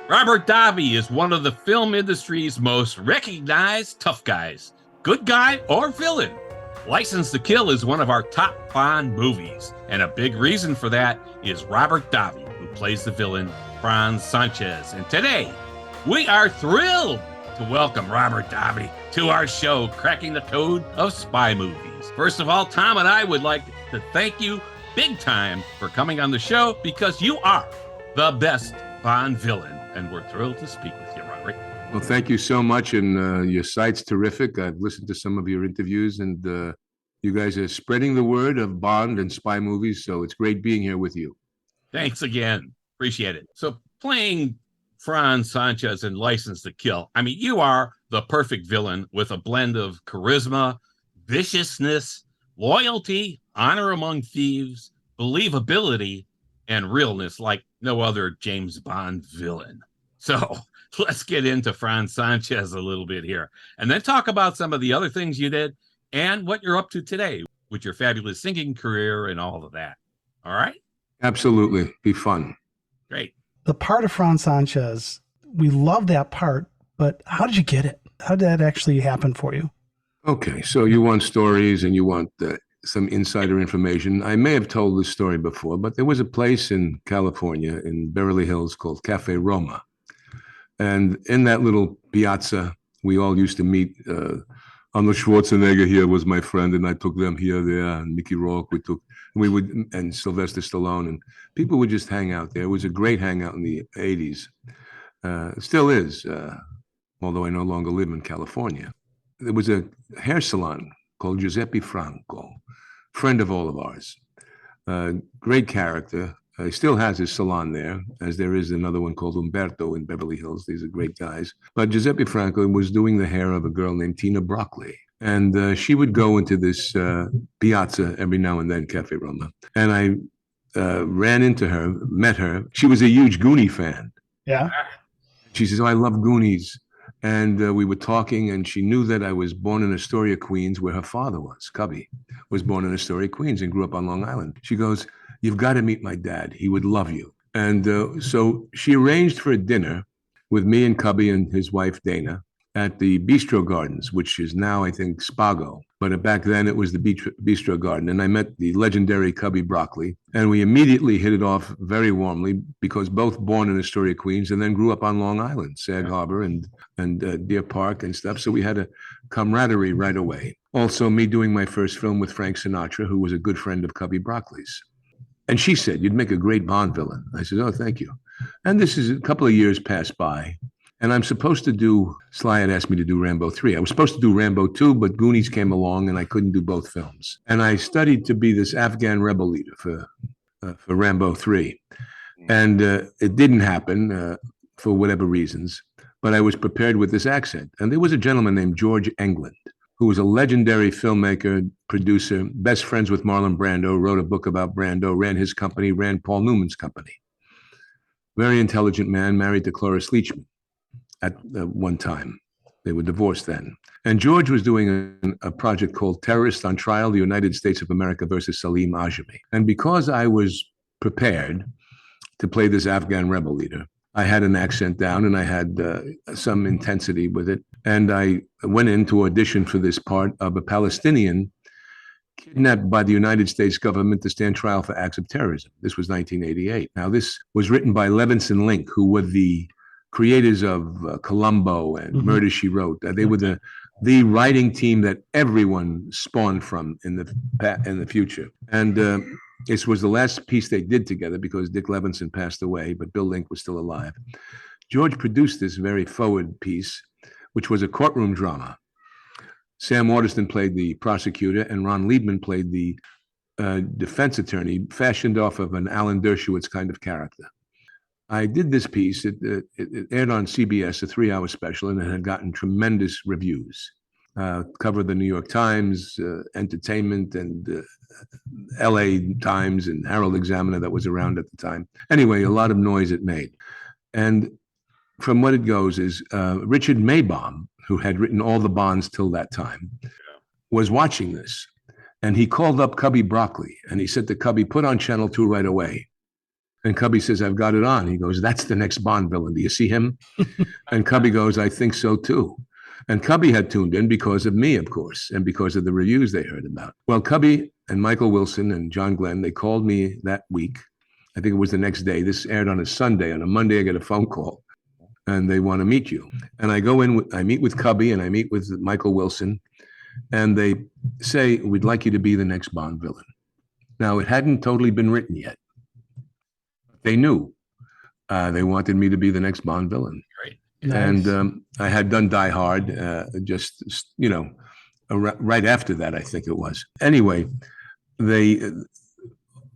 Robert Davi is one of the film industry's most recognized tough guys. Good guy or villain? License to Kill is one of our top Bond movies, and a big reason for that is Robert Davi, who plays the villain Franz Sanchez. And today, we are thrilled to welcome Robert Davi to our show, Cracking the Code of Spy Movies. First of all, Tom and I would like to thank you big time for coming on the show because you are the best Bond villain, and we're thrilled to speak with you, Robert. Well, thank you so much, and your site's terrific. I've listened to some of your interviews, and you guys are spreading the word of Bond and spy movies, so it's great being here with you. Thanks again. Appreciate it. So playing Franz Sanchez in License to Kill, I mean, you are the perfect villain with a blend of charisma, viciousness, loyalty, honor among thieves, believability, and realness like no other James Bond villain. So let's get into Franz Sanchez a little bit here, and then talk about some of the other things you did and what you're up to today with your fabulous singing career and all of that. All right? Absolutely. Be fun. Great. The part of Franz Sanchez, we love that part, but how did you get it? How did that actually happen for you? Okay, so you want stories and you want some insider information. I may have told this story before, but there was a place in California in Beverly Hills called Cafe Roma. And in that little piazza, we all used to meet. Arnold Schwarzenegger here was my friend, and I took them here, there, and Mickey Rourke. And Sylvester Stallone, and people would just hang out there. It was a great hangout in the 80s. It still is, although I no longer live in California. There was a hair salon called Giuseppe Franco, friend of all of ours. Great character. He still has his salon there, as there is another one called Umberto in Beverly Hills. These are great guys. But Giuseppe Franco was doing the hair of a girl named Tina Broccoli. And she would go into this piazza every now and then, Cafe Roma. And I ran into her, met her. She was a huge Goonie fan. Yeah. She says, "Oh, I love Goonies." And we were talking, and she knew that I was born in Astoria, Queens, where her father was. Cubby was born in Astoria, Queens, and grew up on Long Island. She goes, "You've got to meet my dad. He would love you." And so she arranged for a dinner with me and Cubby and his wife, Dana, at the Bistro Gardens, which is now, I think, Spago. But back then, it was the Bistro Garden. And I met the legendary Cubby Broccoli. And we immediately hit it off very warmly because both born in Astoria, Queens, and then grew up on Long Island, Sag Harbor and Deer Park and stuff. So we had a camaraderie right away. Also, me doing my first film with Frank Sinatra, who was a good friend of Cubby Broccoli's. And she said, "You'd make a great Bond villain." I said, "Oh, thank you." And this is a couple of years passed by. And I'm supposed to do, Sly had asked me to do Rambo 3. I was supposed to do Rambo 2, but Goonies came along and I couldn't do both films. And I studied to be this Afghan rebel leader for Rambo 3. And it didn't happen for whatever reasons, but I was prepared with this accent. And there was a gentleman named George Englund, who was a legendary filmmaker, producer, best friends with Marlon Brando, wrote a book about Brando, ran his company, ran Paul Newman's company. Very intelligent man, married to Cloris Leachman at one time. They were divorced then. And George was doing a project called Terrorist on Trial, the United States of America versus Salim Ajami. And because I was prepared to play this Afghan rebel leader, I had an accent down and I had some intensity with it. And I went in to audition for this part of a Palestinian kidnapped by the United States government to stand trial for acts of terrorism. This was 1988. Now, this was written by Levinson Link, who were the creators of Columbo and Murder, She Wrote. They were the writing team that everyone spawned from in the future. And this was the last piece they did together because Dick Levinson passed away, but Bill Link was still alive. George produced this very forward piece, which was a courtroom drama. Sam Waterston played the prosecutor, and Ron Liebman played the defense attorney, fashioned off of an Alan Dershowitz kind of character. I did this piece. It aired on CBS, a 3-hour special, and it had gotten tremendous reviews. Covered the New York Times, Entertainment, and LA Times, and Herald Examiner that was around at the time. Anyway, a lot of noise it made. And from what it goes is Richard Maybaum, who had written all the Bonds till that time, was watching this. And he called up Cubby Broccoli, and he said to Cubby, "Put on Channel 2 right away." And Cubby says, I've got it on. He goes, that's the next Bond villain. Do you see him? And Cubby goes, I think so too. And Cubby had tuned in because of me, of course, and because of the reviews they heard about. Well, Cubby and Michael Wilson and John Glenn, they called me that week. I think it was the next day. This aired on a Sunday. On a Monday, I get a phone call, and they want to meet you. And I go in, I meet with Cubby, and I meet with Michael Wilson, and they say, we'd like you to be the next Bond villain. Now, it hadn't totally been written yet. They knew. They wanted me to be the next Bond villain. Great. Nice. And I had done Die Hard, right after that, I think it was. Anyway,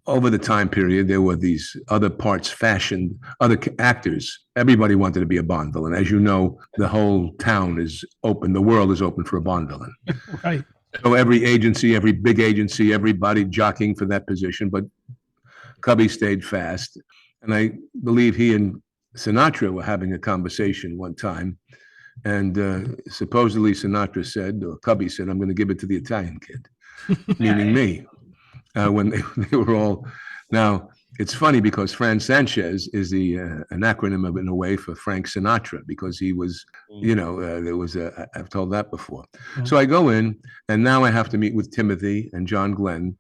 over the time period, there were these other parts fashioned, other actors. Everybody wanted to be a Bond villain. As you know, the whole town is open. The world is open for a Bond villain. Right. So every agency, every big agency, everybody jockeying for that position. But Cubby stayed fast. And I believe he and Sinatra were having a conversation one time. And supposedly Sinatra said, or Cubby said, I'm going to give it to the Italian kid, meaning me. When they were all, now it's funny because Franz Sanchez is an acronym of, in a way, for Frank Sinatra, because he was, there was I've told that before. So I go in, and now I have to meet with Timothy and John Glenn,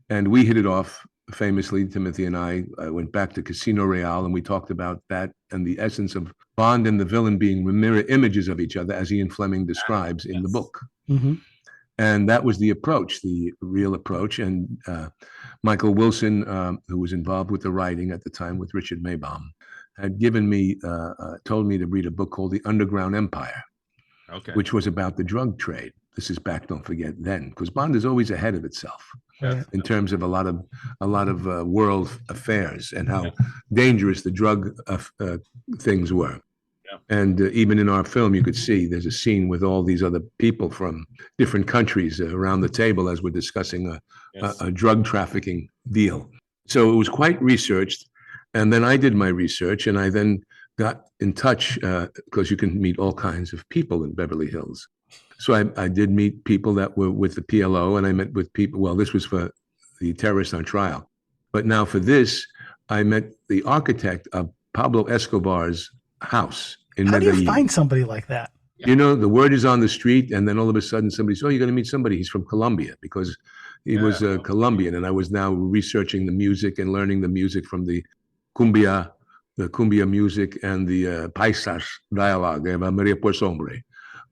and we hit it off famously. Timothy and I went back to Casino Royale, and we talked about that and the essence of Bond and the villain being mirror images of each other, as Ian Fleming describes in the book. Mm-hmm. And that was the approach, the real approach. And Michael Wilson, who was involved with the writing at the time with Richard Maybaum, had told me to read a book called The Underground Empire, which was about the drug trade. This is back, don't forget, then, because Bond is always ahead of itself in terms of a lot of world affairs and how dangerous the drug things were. And even in our film, you could see there's a scene with all these other people from different countries around the table as we're discussing a drug trafficking deal. So it was quite researched. And then I did my research, and I then got in touch because you can meet all kinds of people in Beverly Hills. So I did meet people that were with the PLO, and I met with people. Well, this was for the terrorists on trial. But now for this, I met the architect of Pablo Escobar's house in How Medellin. do you find somebody like that? You know, the word is on the street, and then all of a sudden somebody says, oh, you're going to meet somebody. He's from Colombia, because he was Colombian. And I was now researching the music and learning the music from the cumbia music and the paisas dialogue, Maria Pues Hombre,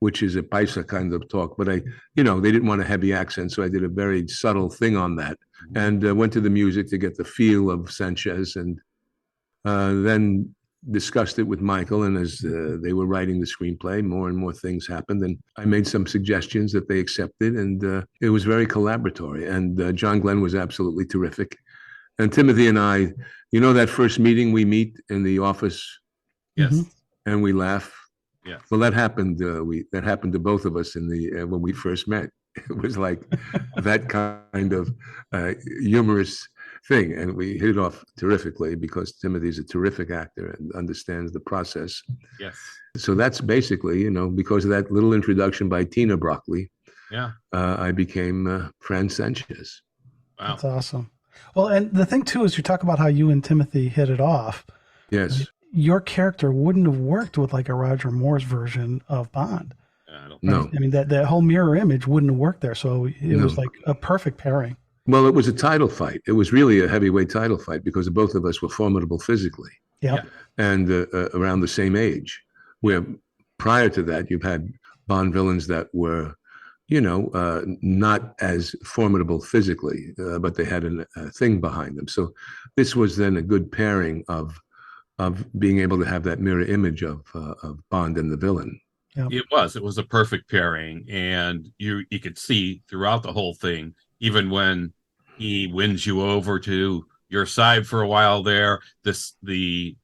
which is a paisa kind of talk. But they didn't want a heavy accent, so I did a very subtle thing on that, and went to the music to get the feel of Sanchez, and then discussed it with Michael. And as they were writing the screenplay, more and more things happened, and I made some suggestions that they accepted, and it was very collaboratory. And John Glenn was absolutely terrific. And Timothy and I, that first meeting we meet in the office, and we laugh. Yeah. Well, that happened. That happened to both of us when we first met. It was like that kind of humorous thing, and we hit it off terrifically because Timothy's a terrific actor and understands the process. Yes. So that's basically, because of that little introduction by Tina Broccoli, I became Franz Sanchez. Wow. That's awesome. Well, and the thing too is you talk about how you and Timothy hit it off. Yes. Your character wouldn't have worked with like a Roger Moore's version of Bond. No. I mean, that whole mirror image wouldn't have worked there. So it was like a perfect pairing. Well, it was a title fight. It was really a heavyweight title fight because both of us were formidable physically. Yeah. And around the same age, where prior to that, you've had Bond villains that were, not as formidable physically, but they had a thing behind them. So this was then a good pairing of being able to have that mirror image of Bond and the villain. Yeah. It was a perfect pairing, and you could see throughout the whole thing, even when he wins you over to your side for a while there, the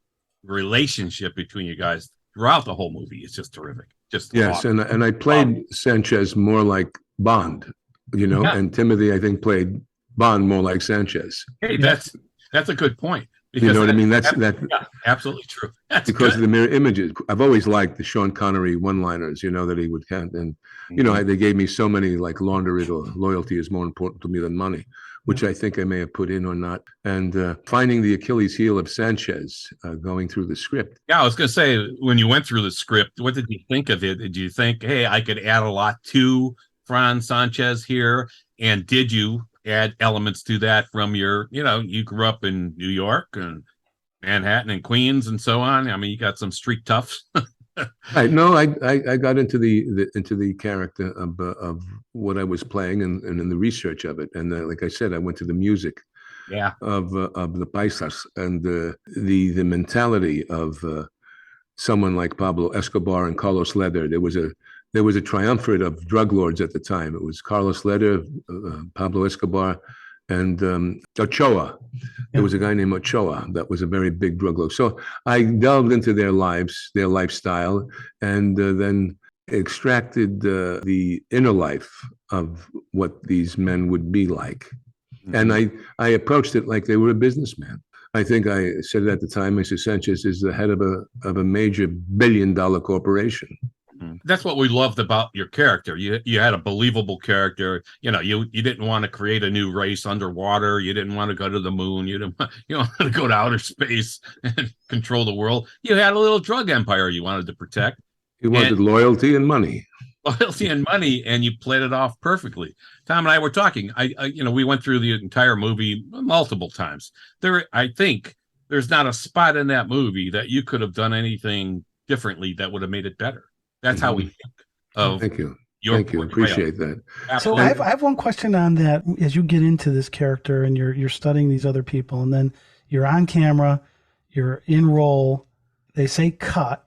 relationship between you guys throughout the whole movie is just terrific. Yes, awesome. and I played Sanchez more like Bond, and Timothy, I think, played Bond more like Sanchez. Hey, that's a good point. You know what I mean? That's absolutely true. That's because good. of the mirror images. I've always liked the Sean Connery one-liners, that he would count. And, they gave me so many, like, launder it or loyalty is more important to me than money. which I think I may have put in or not, and finding the Achilles heel of Sanchez, going through the script. Yeah, I was going to say, when you went through the script, what did you think of it? Did you think, hey, I could add a lot to Franz Sanchez here? And did you add elements to that from your, you grew up in New York and Manhattan and Queens and so on. I mean, you got some street toughs. Right. No, I got into the character of what I was playing and in the research of it. And like I said, I went to the music of the paisas and the mentality of someone like Pablo Escobar and Carlos Leder. There was a triumvirate of drug lords at the time. It was Carlos Leder, Pablo Escobar, and Ochoa. There was a guy named Ochoa that was a very big drug lord. So I delved into their lives, their lifestyle, and then extracted the inner life of what these men would be like. Mm-hmm. And I approached it like they were a businessman. I think I said it at the time, Mr. Sanchez is the head of a major billion-dollar corporation. That's what we loved about your character. You had a believable character. You didn't want to create a new race underwater. You didn't want to go to the moon. You didn't want to go to outer space and control the world. You had a little drug empire you wanted to protect. You wanted loyalty and money. Loyalty and money, and you played it off perfectly. Tom and I were talking. We went through the entire movie multiple times. I think there's not a spot in that movie that you could have done anything differently that would have made it better. That's how we think of. Thank you. Thank you. Appreciate that. Absolutely. So I have one question on that. As you get into this character and you're studying these other people, and then you're on camera, you're in role, they say cut.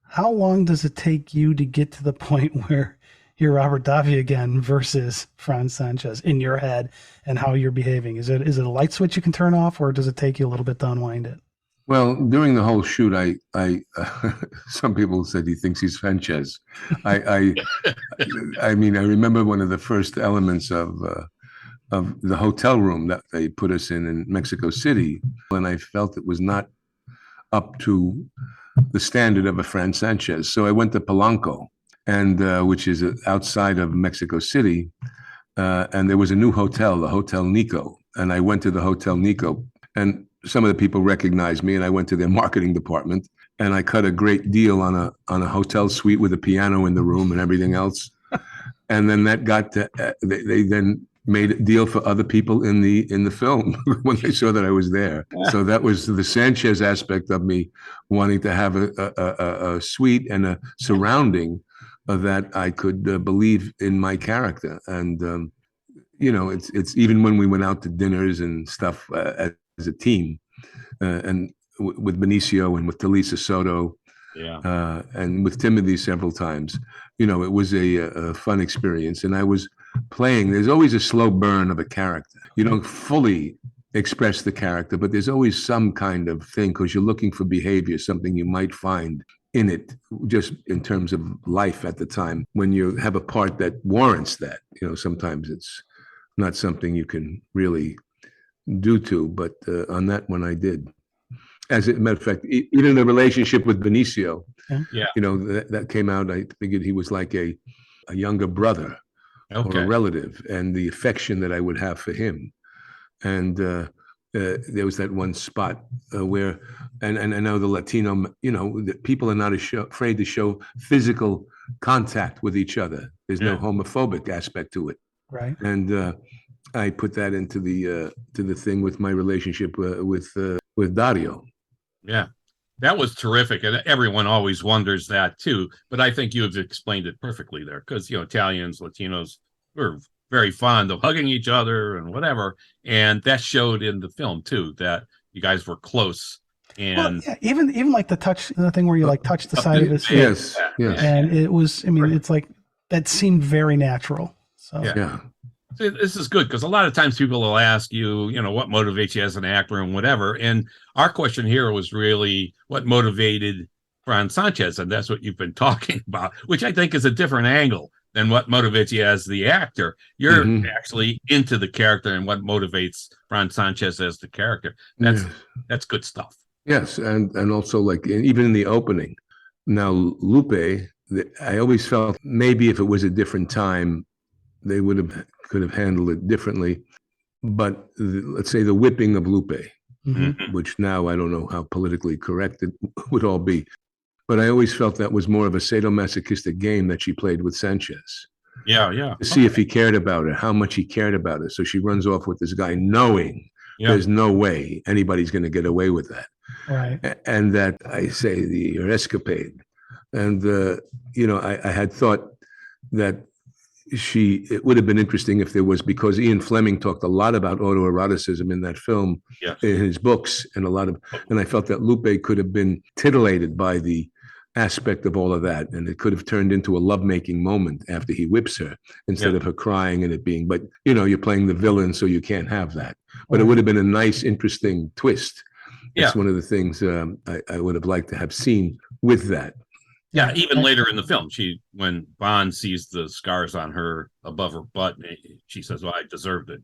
How long does it take you to get to the point where you're Robert Davi again versus Franz Sanchez in your head and how you're behaving? Is it a light switch you can turn off, or does it take you a little bit to unwind it? Well, during the whole shoot, some people said he thinks he's Sanchez. I mean, I remember one of the first elements of the hotel room that they put us in Mexico City, and I felt it was not up to the standard of a Franz Sanchez. So I went to Polanco, and which is outside of Mexico City, and there was a new hotel, the Hotel Nico, and I went to the Hotel Nico, and some of the people recognized me, and I went to their marketing department, and I cut a great deal on a hotel suite with a piano in the room and everything else. And then that got to they then made a deal for other people in the film when they saw that I was there. So that was the Sanchez aspect of me wanting to have a suite and a surrounding that I could believe in my character. And it's even when we went out to dinners and stuff as a team, and with Benicio and with Talisa Soto, and with Timothy several times, it was a fun experience. And I was playing. There's always a slow burn of a character. You don't fully express the character, but there's always some kind of thing because you're looking for behavior, something you might find in it, just in terms of life at the time. When you have a part that warrants that, sometimes it's not something you can really do to, but on that one I did. As a matter of fact, even the relationship with Benicio, that came out, I figured he was like a younger brother or a relative, and the affection that I would have for him. And there was that one spot where, and I know the Latino, the people are not afraid to show physical contact with each other. There's no homophobic aspect to it. Right. And I put that into the thing with my relationship with Dario. Yeah, that was terrific, and everyone always wonders that too. But I think you have explained it perfectly there, because Italians, Latinos, were very fond of hugging each other and whatever, and that showed in the film too, that you guys were close. And even like the touch, the thing where you like touch the side of his face. Yes. And it was, it's like that seemed very natural. So yeah. This is good, because a lot of times people will ask you, what motivates you as an actor and whatever. And our question here was really what motivated Franz Sanchez, and that's what you've been talking about, which I think is a different angle than what motivates you as the actor. You're actually into the character and what motivates Franz Sanchez as the character. That's good stuff. Yes, and also like even in the opening. Now Lupe, I always felt maybe if it was a different time, they could have handled it differently. but let's say the whipping of Lupe, Mhm. which now I don't know how politically correct it would all be. But I always felt that was more of a sadomasochistic game that she played with Sanchez Yeah. to see if he cared about her, how much he cared about her. So she runs off with this guy knowing Yeah. there's no way anybody's going to get away with that. Right. And that I say her escapade. And, I had thought that it would have been interesting if there was, because Ian Fleming talked a lot about autoeroticism in that film, Yes. in his books, and I felt that Lupe could have been titillated by the aspect of all of that, and it could have turned into a lovemaking moment after he whips her, instead of her crying and it being, but you're playing the villain, so you can't have that. But it would have been a nice, interesting twist. That's one of the things I would have liked to have seen with that. Yeah, even later in the film, when Bond sees the scars on her above her butt, she says, "Well, I deserved it."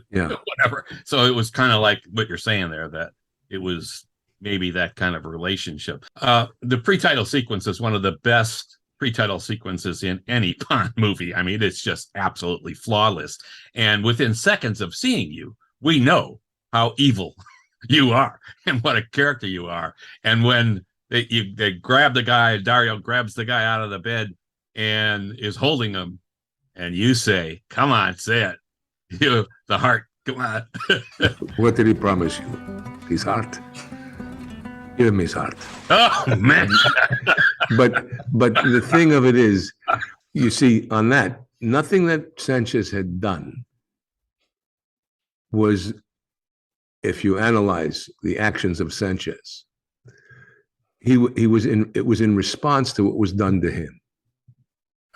Whatever. So it was kind of like what you're saying there, that it was maybe that kind of relationship. The pre-title sequence is one of the best pre-title sequences in any Bond movie. I mean, it's just absolutely flawless. And within seconds of seeing you, we know how evil you are and what a character you are. And when they grab the guy, Dario grabs the guy out of the bed and is holding him, and you say, "Come on, say it." The heart, come on. What did he promise you? His heart? Give him his heart. Oh, man. But the thing of it is, you see, on that, nothing that Sanchez had done was, if you analyze the actions of Sanchez, it was in response to what was done to him.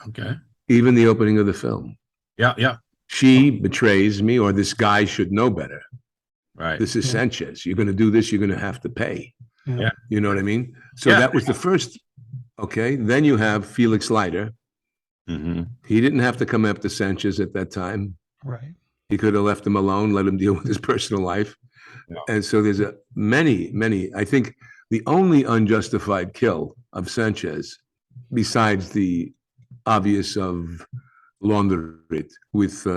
Okay. Even the opening of the film. Yeah. She betrays me, or this guy should know better. Right. This is Sanchez. You're going to do this, you're going to have to pay. Yeah. You know what I mean? So that was the first. Okay. Then you have Felix Leiter. Mm-hmm. He didn't have to come after Sanchez at that time. Right. He could have left him alone, let him deal with his personal life. Yeah. And so there's many, I think the only unjustified kill of Sanchez, besides the obvious of Launder It with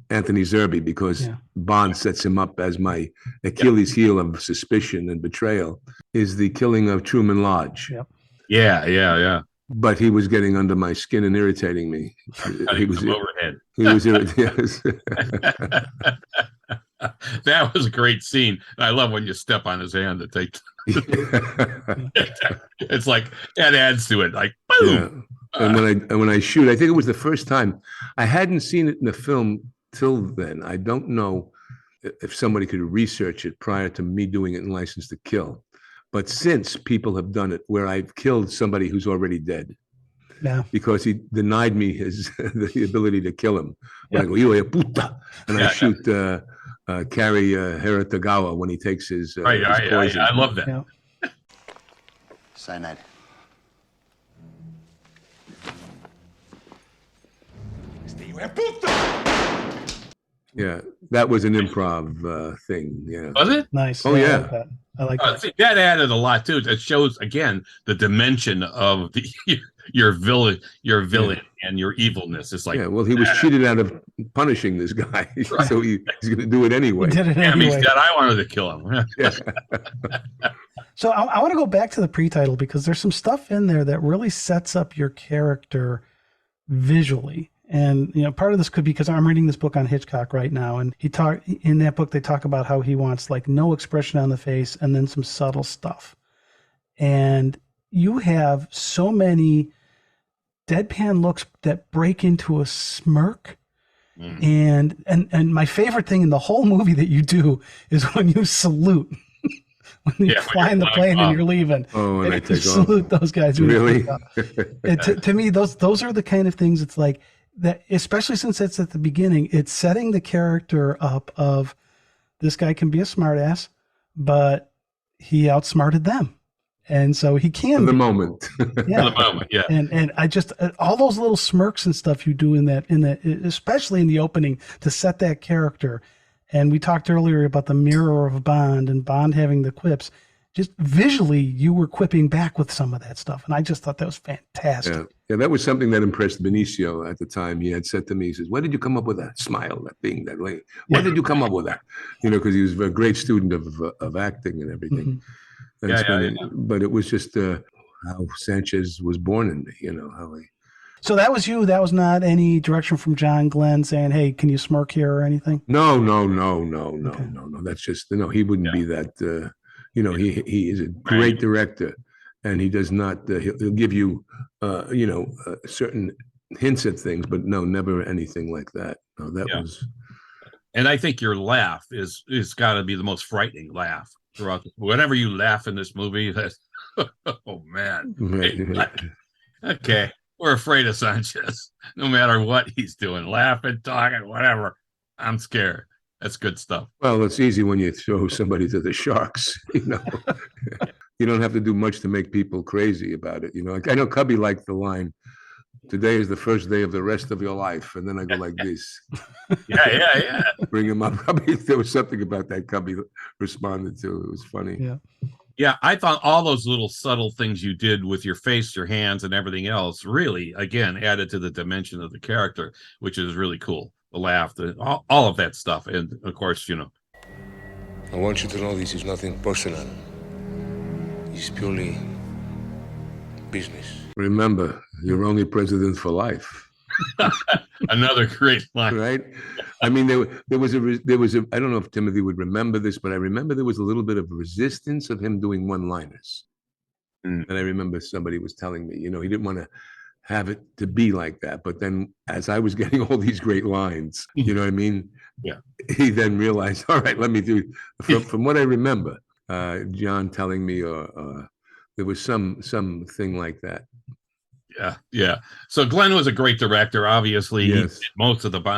Anthony Zerbe, because Bond sets him up as my Achilles heel of suspicion and betrayal, is the killing of Truman Lodge. Yep. Yeah. But he was getting under my skin and irritating me. He was overhead. He was irritating. That was a great scene. I love when you step on his hand to take. It's like that adds to it. Like boom. Yeah. And when I shoot, I think it was the first time. I hadn't seen it in the film till then. I don't know if somebody could research it prior to me doing it in License to Kill. But since people have done it where I've killed somebody who's already dead, because he denied me the ability to kill him. When I go, "Yo, puta," and I shoot Cary Hiratagawa when he takes his poison. I love that. Yeah. Cyanide. Yeah, that was an improv thing. Yeah. Was it? Nice. Oh, yeah. I like that. See, that added a lot too. It shows again the dimension of your villain and your evilness. It's like, yeah, well, he was cheated out of punishing this guy, so he's going to do it anyway. He did it damn, anyway. he's dead. I wanted to kill him. Yeah. So I want to go back to the pre-title, because there's some stuff in there that really sets up your character visually. And, part of this could be because I'm reading this book on Hitchcock right now. And in that book, they talk about how he wants like no expression on the face and then some subtle stuff. And you have so many deadpan looks that break into a smirk. And my favorite thing in the whole movie that you do is when you salute. When you're flying the plane and you're leaving. Oh, and I take off. Salute those guys. Really? To me, those are the kind of things, it's like that, especially since it's at the beginning, it's setting the character up of this guy can be a smartass, but he outsmarted them. And so he can For the moment. Yeah. For the moment, yeah. And I just, all those little smirks and stuff you do in that, especially in the opening, to set that character. And we talked earlier about the mirror of Bond and Bond having the quips. just visually, you were quipping back with some of that stuff. And I just thought that was fantastic. Yeah, that was something that impressed Benicio at the time. He had said to me, he says, where did you come up with that smile, that thing, that way? Where did you come up with that? You know, because he was a great student of acting and everything. But it was just how Sanchez was born in me, you know, how he... So that was you. That was not any direction from John Glenn saying, hey, can you smirk here or anything? No. That's just, he wouldn't be that, he is a great director, and he does not, he'll give you, certain hints at things, but no, never anything like that. No, that was. And I think your laugh is got to be the most frightening laugh throughout. Whenever you laugh in this movie, that's, oh man. Okay. We're afraid of Sanchez, no matter what he's doing, laughing, talking, whatever. I'm scared. That's good stuff. Well, it's easy when you throw somebody to the sharks, You don't have to do much to make people crazy about it. I know Cubby liked the line, today is the first day of the rest of your life. And then I go like this. Yeah. Bring him up. There was something about that Cubby responded to. It was funny. Yeah, I thought all those little subtle things you did with your face, your hands, and everything else really, again, added to the dimension of the character, which is really cool. The laugh, all of that stuff. And, of course, I want you to know this is nothing personal. It's purely business. Remember, you're only president for life. Another great line. Right? I mean, there was a, I don't know if Timothy would remember this, but I remember there was a little bit of resistance of him doing one-liners. And I remember somebody was telling me, he didn't want to have it to be like that. But then as I was getting all these great lines, you know what I mean? Yeah. He then realized, all right, let me do, from what I remember, John telling me, there was something like that. Yeah. So Glenn was a great director. Obviously, yes.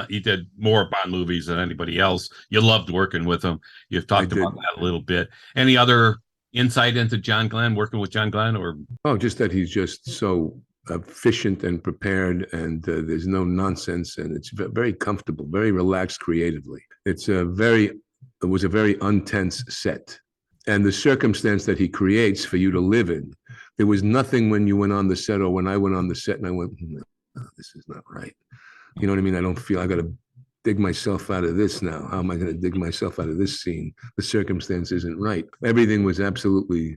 He did more Bond movies than anybody else. You loved working with him. You've talked about that a little bit. Any other insight into John Glenn, working with John Glenn, or? Oh, just that he's just so efficient and prepared, and there's no nonsense, and it's very comfortable, very relaxed creatively. It was a very untense set, and the circumstance that he creates for you to live in. There was nothing when you went on the set or when I went on the set and I went, no, this is not right. You know what I mean? I don't feel I got to dig myself out of this now. How am I going to dig myself out of this scene? The circumstance isn't right. Everything was absolutely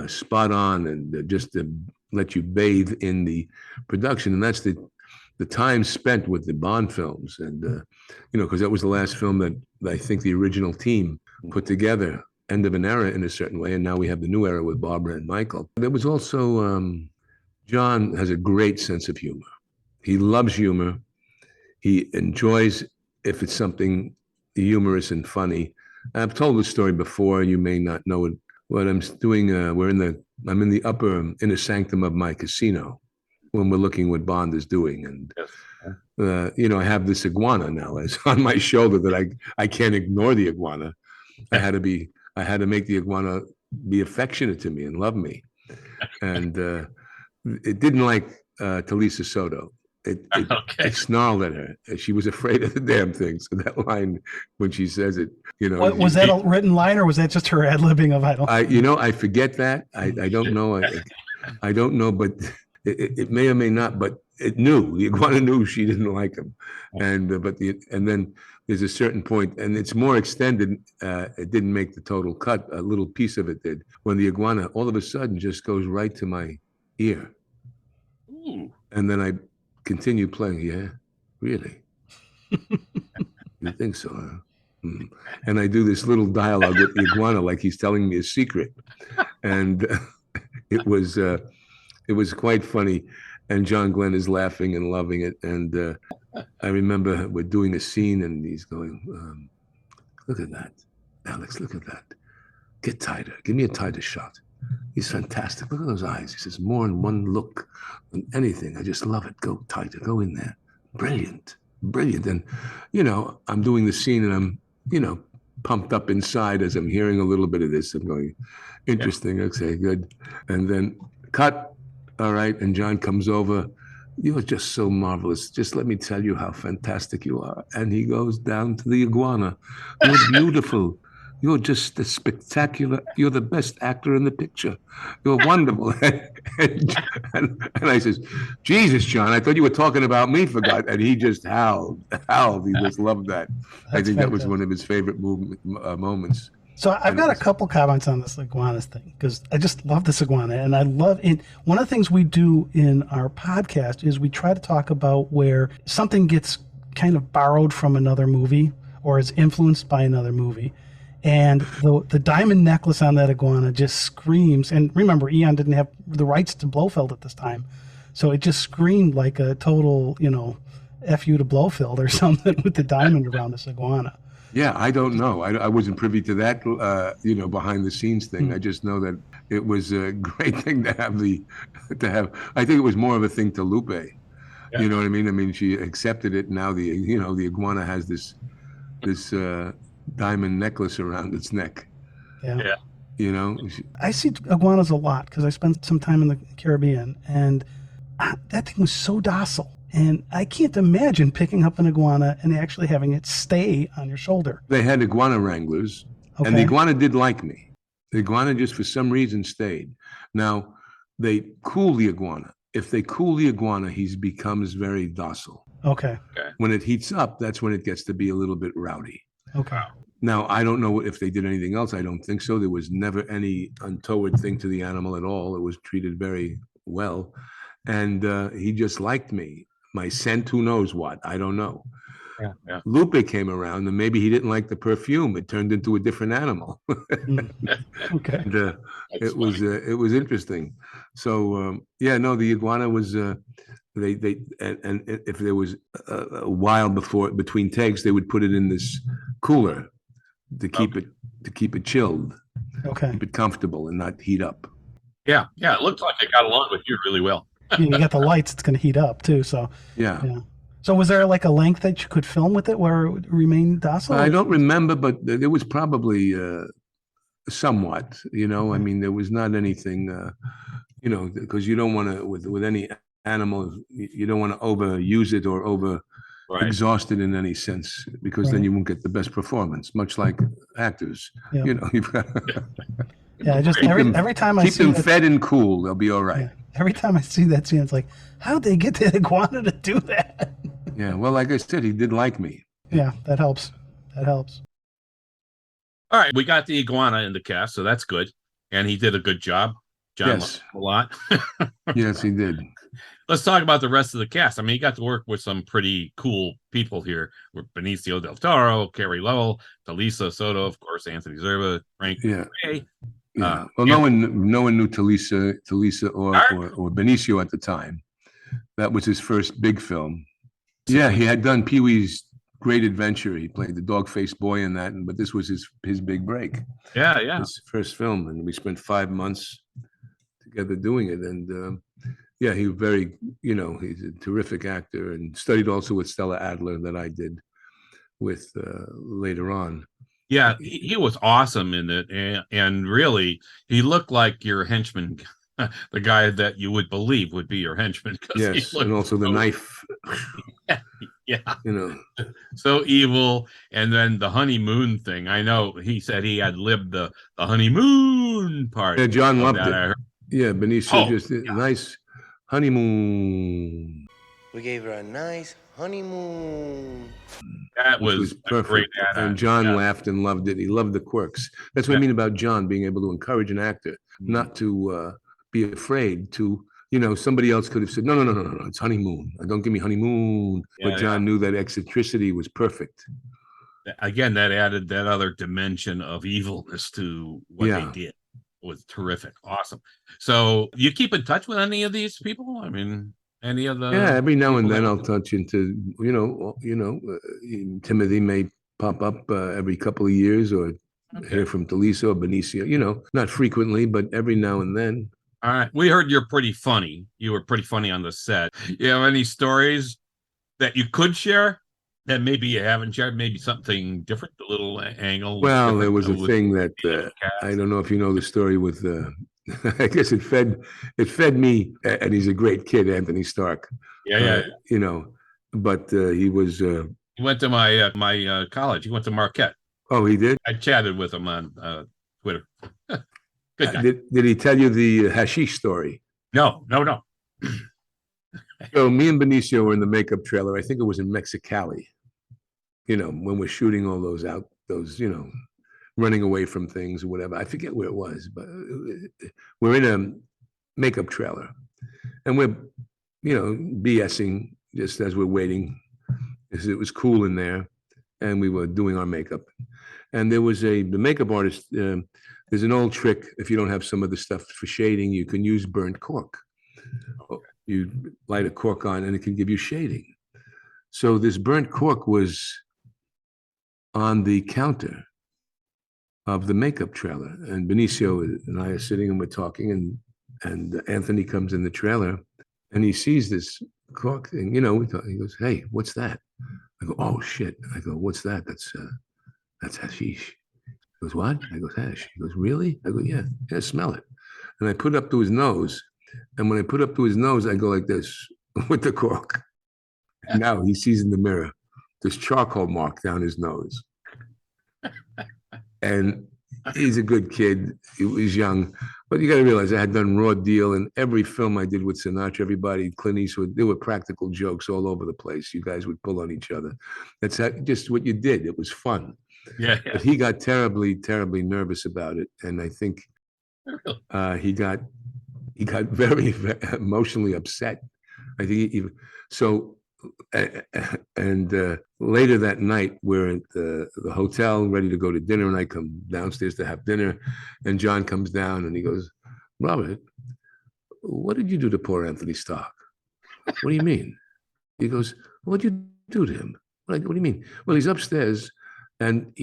spot on, and just to let you bathe in the production. And that's the time spent with the Bond films. And, because that was the last film that I think the original team put together. End of an era in a certain way, and now we have the new era with Barbara and Michael. There was also, John has a great sense of humor. He loves humor. He enjoys if it's something humorous and funny. I've told this story before, you may not know it. What I'm doing, I'm in the upper inner sanctum of my casino when we're looking what Bond is doing. And, I have this iguana now it's on my shoulder that I can't ignore the iguana. I had to make the iguana be affectionate to me and love me. And it didn't like Talisa Soto. It snarled at her. She was afraid of the damn thing. So that line, when she says it, was that a written line, or was that just her ad-libbing of I forget that. I don't know. I don't know, but it may or may not, but it knew. The iguana knew she didn't like him. And then there's a certain point, and it's more extended. It didn't make the total cut. A little piece of it did. When the iguana all of a sudden just goes right to my ear. Ooh. And then I continue playing. Yeah, really? You think so, huh? And I do this little dialogue with the iguana like he's telling me a secret. And it was quite funny. And John Glenn is laughing and loving it. And I remember we're doing a scene and he's going, look at that. Alex, look at that. Get tighter. Give me a tighter shot. He's fantastic. Look at those eyes. He says, more in one look than anything. I just love it. Go tighter. Go in there. Brilliant. Brilliant. And, I'm doing the scene and I'm, pumped up inside as I'm hearing a little bit of this. I'm going, interesting. Okay, good. And then cut. All right. And John comes over. You're just so marvelous. Just let me tell you how fantastic you are. And he goes down to the iguana. You're beautiful. You're just a spectacular. You're the best actor in the picture. You're wonderful. And I says, Jesus, John, I thought you were talking about me, for God. And he just howled. He just loved that. I That's think that was fantastic. one of his favorite moments. So I've And it got a was, couple comments on this iguanas thing because I just love this iguana, and I love it. One of the things we do in our podcast is we try to talk about where something gets kind of borrowed from another movie or is influenced by another movie. And the diamond necklace on that iguana just screams. And remember, Eon didn't have the rights to Blofeld at this time, so it just screamed like a total, F you to Blofeld or something with the diamond around this iguana. yeah, I don't know. I wasn't privy to that, behind the scenes thing. I just know that it was a great thing to have. I think it was more of a thing to Lupe. Yeah. You know what I mean? I mean, she accepted it. Now the iguana has this diamond necklace around its neck. Yeah. Yeah. I see iguanas a lot because I spent some time in the Caribbean, and that thing was so docile. And I can't imagine picking up an iguana and actually having it stay on your shoulder. They had iguana wranglers, and the iguana did like me. The iguana just for some reason stayed. Now, they cool the iguana. If they cool the iguana, he becomes very docile. Okay. When it heats up, that's when it gets to be a little bit rowdy. Okay. Now, I don't know if they did anything else. I don't think so. There was never any untoward thing to the animal at all. It was treated very well. And he just liked me. My scent, who knows what? I don't know. Yeah. Lupe came around, and maybe he didn't like the perfume. It turned into a different animal. Okay. And, it was interesting. So the iguana was they and if there was a while between takes, they would put it in this cooler to keep it chilled, keep it comfortable and not heat up. Yeah. It looked like it got along with you really well. You got the lights; it's going to heat up too. So Yeah. So was there like a length that you could film with it where it would remain docile? I don't remember, but there was probably somewhat. I mean, there was not anything. Because you don't want to with any animal, you don't want to overuse it or over Right. exhaust it in any sense, because then you won't get the best performance. Much like actors, Yeah. you've got Yeah, just every time I keep see them that, fed and cool. They'll be all right. every time I see that scene, it's like, how'd they get that iguana to do that? Yeah. Well, like I said, he did like me. Yeah, that helps. That helps. All right. We got the iguana in the cast, so that's good. And he did a good job. John Yes. liked him a lot. Yes, he did. Let's talk about the rest of the cast. I mean, you got to work with some pretty cool people here. With Benicio del Toro, Carrie Lowell, Talisa Soto, of course, Anthony Zerba, Frank Yeah. Ray. Yeah. Well, no one knew Talisa or Benicio at the time. That was his first big film. Yeah, he had done Pee-wee's Great Adventure. He played the dog-faced boy in that, but this was his big break. Yeah. His first film, and we spent 5 months together doing it. And he was very, he's a terrific actor, and studied also with Stella Adler that I did with later on. Yeah, he was awesome in it, and really, he looked like your henchman, the guy that you would believe would be your henchman. Yes, and also the knife. Yeah, So evil. And then the honeymoon thing. I know he said he had lived the honeymoon part. Yeah, John loved it. Yeah, Benicio just nice honeymoon. We gave her a nice honeymoon. That was perfect. Great and John laughed and loved it. He loved the quirks. That's what I mean about John being able to encourage an actor not to be afraid to, somebody else could have said, no, it's honeymoon. Don't give me honeymoon. But John knew that eccentricity was perfect. Again, that added that other dimension of evilness to what they did. It was terrific. Awesome. So you keep in touch with any of these people? I mean, any of the every now and then I'll touch into Timothy may pop up every couple of years, or hear from Talisa or Benicio, not frequently, but every now and then. All right. We heard you're pretty funny. You were pretty funny on the set. You have any stories that you could share that maybe you haven't shared? Maybe something different, a little angle. Well, there was a thing that I don't know if you know the story with I guess it fed me, and he's a great kid, Anthony Stark. Yeah. But he was. He went to my college. He went to Marquette. Oh, he did? I chatted with him on Twitter. Good guy. Did he tell you the hashish story? No. So me and Benicio were in the makeup trailer. I think it was in Mexicali. When we're shooting all those running away from things or whatever. I forget where it was, but we're in a makeup trailer, and we're, BSing just as we're waiting, because it was cool in there, and we were doing our makeup. And there was the makeup artist. There's an old trick. If you don't have some of the stuff for shading, you can use burnt cork. Okay. You light a cork on, and it can give you shading. So this burnt cork was on the counter of the makeup trailer, and Benicio and I are sitting and we're talking, and Anthony comes in the trailer, and he sees this cork thing. He goes, "Hey, what's that?" I go, "Oh shit!" I go, "What's that?" That's hashish. He goes, "What?" I go, "Hash." He goes, "Really?" I go, "Yeah, smell it." And I put it up to his nose, and when I put it up to his nose, I go like this with the cork. And now he sees in the mirror this charcoal mark down his nose. And he's a good kid. He was young, but you got to realize I had done Raw Deal, and every film I did with Sinatra, everybody, Clint Eastwood, there were practical jokes all over the place. You guys would pull on each other. That's just what you did. It was fun. Yeah. But he got terribly, terribly nervous about it, and I think he got very, very emotionally upset. I think so. And later that night, we're at the hotel, ready to go to dinner, and I come downstairs to have dinner, and John comes down and he goes, "Robert, what did you do to poor Anthony Stark?" "What do you mean?" He goes, "What'd you do to him?" What do you mean?" "Well, he's upstairs, and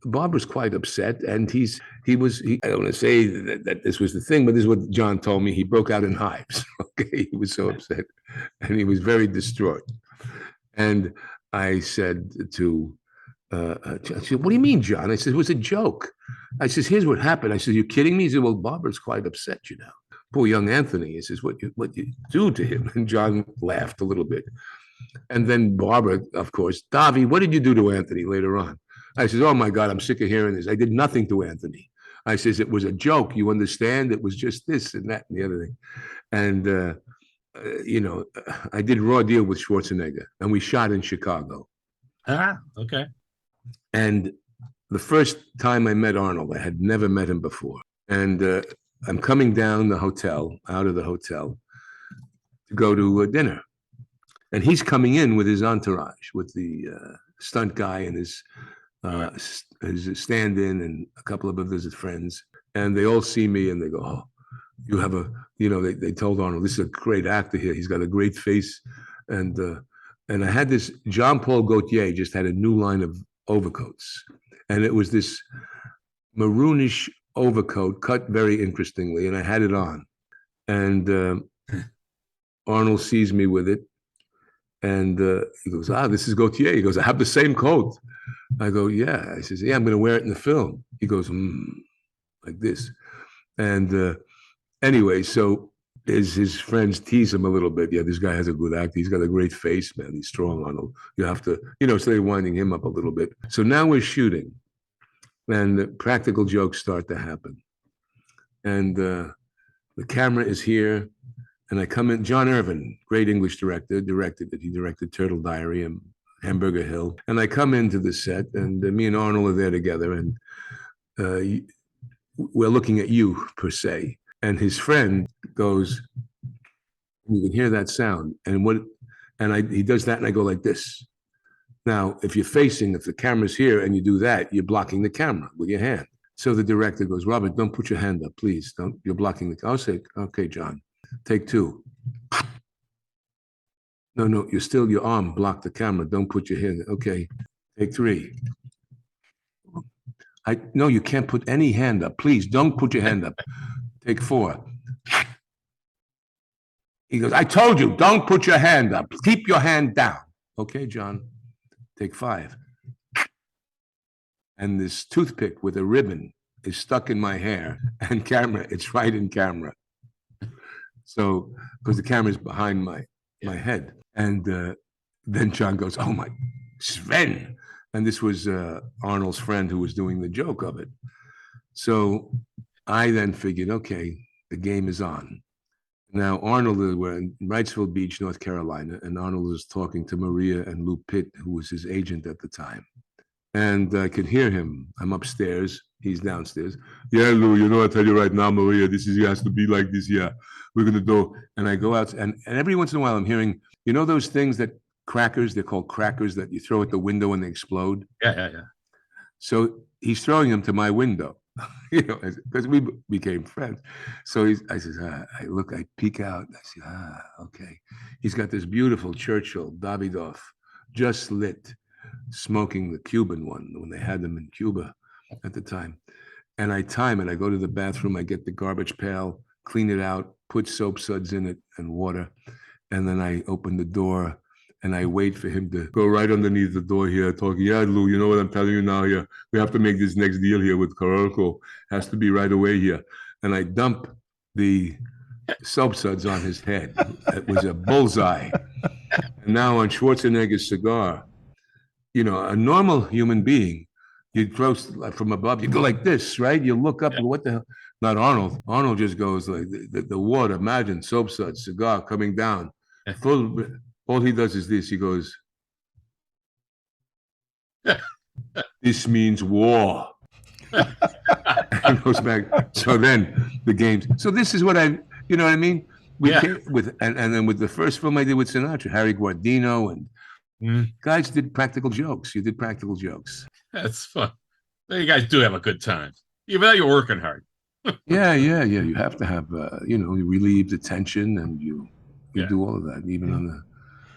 Barbara's quite upset, and I don't want to say that this was the thing, but this is what John told me. He broke out in hives. Okay, he was so upset, and he was very distraught. And I said to, I said, "What do you mean, John?" I said, "It was a joke." I says, "Here's what happened." I said, "You're kidding me?" He said, "Well, Barbara's quite upset, Poor young Anthony." He says, what you do to him?" And John laughed a little bit. And then Barbara, of course, "Daví, what did you do to Anthony later on?" I says, "Oh my God, I'm sick of hearing this. I did nothing to Anthony." I says, "It was a joke. You understand? It was just this and that and the other thing." And, I did Raw Deal with Schwarzenegger, and we shot in Chicago. Okay. And the first time I met Arnold, I had never met him before. And I'm coming down out of the hotel to go to dinner. And he's coming in with his entourage, with the stunt guy and his stand-in and a couple of his friends. And they all see me and they go, "Oh, you have they told Arnold, this is a great actor here. He's got a great face." And I had this, Jean-Paul Gaultier just had a new line of overcoats. And it was this maroonish overcoat cut very interestingly. And I had it on. And Arnold sees me with it. And he goes, "This is Gaultier." He goes, "I have the same coat." I go, "Yeah." I says, "Yeah, I'm going to wear it in the film." He goes, like this. And anyway, so his friends tease him a little bit. "Yeah, this guy has a good act. He's got a great face, man. He's strong, Arnold. You have to, so they're winding him up a little bit. So now we're shooting, and the practical jokes start to happen. And the camera is here. And I come in, John Irvin, great English director, directed it. He directed Turtle Diary and Hamburger Hill. And I come into the set, and me and Arnold are there together, and we're looking at you, per se. And his friend goes, "You can hear that sound." And he does that, and I go like this. Now, if the camera's here and you do that, you're blocking the camera with your hand. So the director goes, "Robert, don't put your hand up, please. You're blocking the." I'll say, "Okay, John. Take two." No, your arm blocked the camera. Don't put your hand. Okay, take three. No, you can't put any hand up. Please don't put your hand up. Take four. He goes, "I told you, don't put your hand up. Keep your hand down." Okay, John, take five. And this toothpick with a ribbon is stuck in my hair, and it's right in camera. So, because the camera's behind my head. And then John goes, "Oh my, Sven." And this was Arnold's friend who was doing the joke of it. So I then figured, okay, the game is on. Now, Arnold, we're in Wrightsville Beach, North Carolina, and Arnold was talking to Maria and Lou Pitt, who was his agent at the time. And I could hear him. I'm upstairs. He's downstairs. Yeah, Lou, you know, I tell you right now, Maria, this is, it has to be like this. Yeah, we're going to do. And I go out, and every once in a while I'm hearing, you know, those things that crackers, they're called crackers that you throw at the window and they explode. Yeah. So he's throwing them to my window, you know, because we became friends. So I says, I peek out. I say, okay. He's got this beautiful Churchill Davidoff, just lit, smoking the Cuban one when they had them in Cuba at the time. And I time it. I go to the bathroom. I get the garbage pail, clean it out, put soap suds in it and water. And then I open the door. And I wait for him to go right underneath the door here, talking, yeah, Lou, you know what I'm telling you now here? We have to make this next deal here with Carolco. Has to be right away here. And I dump the soap suds on his head. It was a bullseye. And now on Schwarzenegger's cigar, you know, a normal human being, you'd throw from above, you go like this, right? You look up, what the hell? Not Arnold. Arnold just goes like the water, imagine soap suds, cigar coming down, full. All he does is this. He goes, this means war. And goes back. So then the games. So this is what you know what I mean? We came with, and then with the first film I did with Sinatra, Harry Guardino, and guys did practical jokes. You did practical jokes. That's fun. You guys do have a good time, even though you're working hard. Yeah. You have to have, you know, you relieve the tension, and you do all of that, even on the.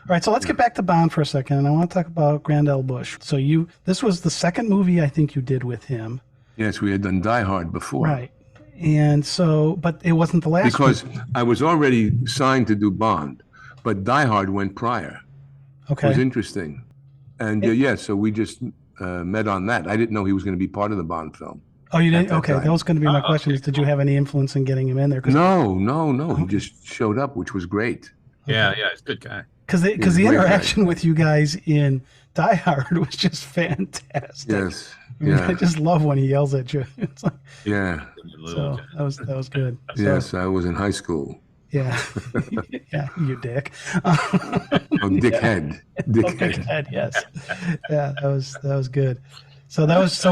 All right, so let's get back to Bond for a second. And I want to talk about Grand L. Bush. So this was the second movie I think you did with him. Yes, we had done Die Hard before. Right. And so, but it wasn't the last because one. I was already signed to do Bond, but Die Hard went prior. Okay. It was interesting. And so we just met on that. I didn't know he was going to be part of the Bond film. Oh, you didn't? Okay, that was going to be my question. Is did you have any influence in getting him in there? No. He just showed up, which was great. Yeah, he's a good guy. Because the interaction with you guys in Die Hard was just fantastic. Yes. I just love when he yells at you. It's like, so that was good. Yes, I was in high school. Yeah, you dick. Dickhead. Dickhead. Yes. Yeah, that was good. So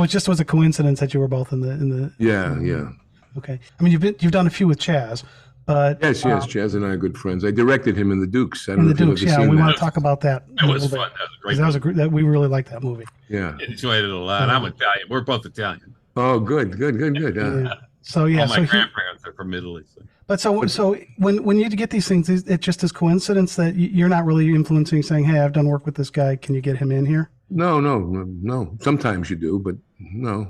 it just was a coincidence that you were both in the. Yeah. Okay. I mean, you've done a few with Chaz. But, yes, Chaz and I are good friends. I directed him in The Dukes. I don't in know The Dukes, we want to talk about that. That was fun. That was a great movie. We really liked that movie. Yeah. Enjoyed it a lot. I'm Italian. We're both Italian. Oh, good. Yeah. So all my grandparents are from Italy. So when you get these things, it just is coincidence that you're not really influencing, saying, "Hey, I've done work with this guy. Can you get him in here?" No. Sometimes you do, but no.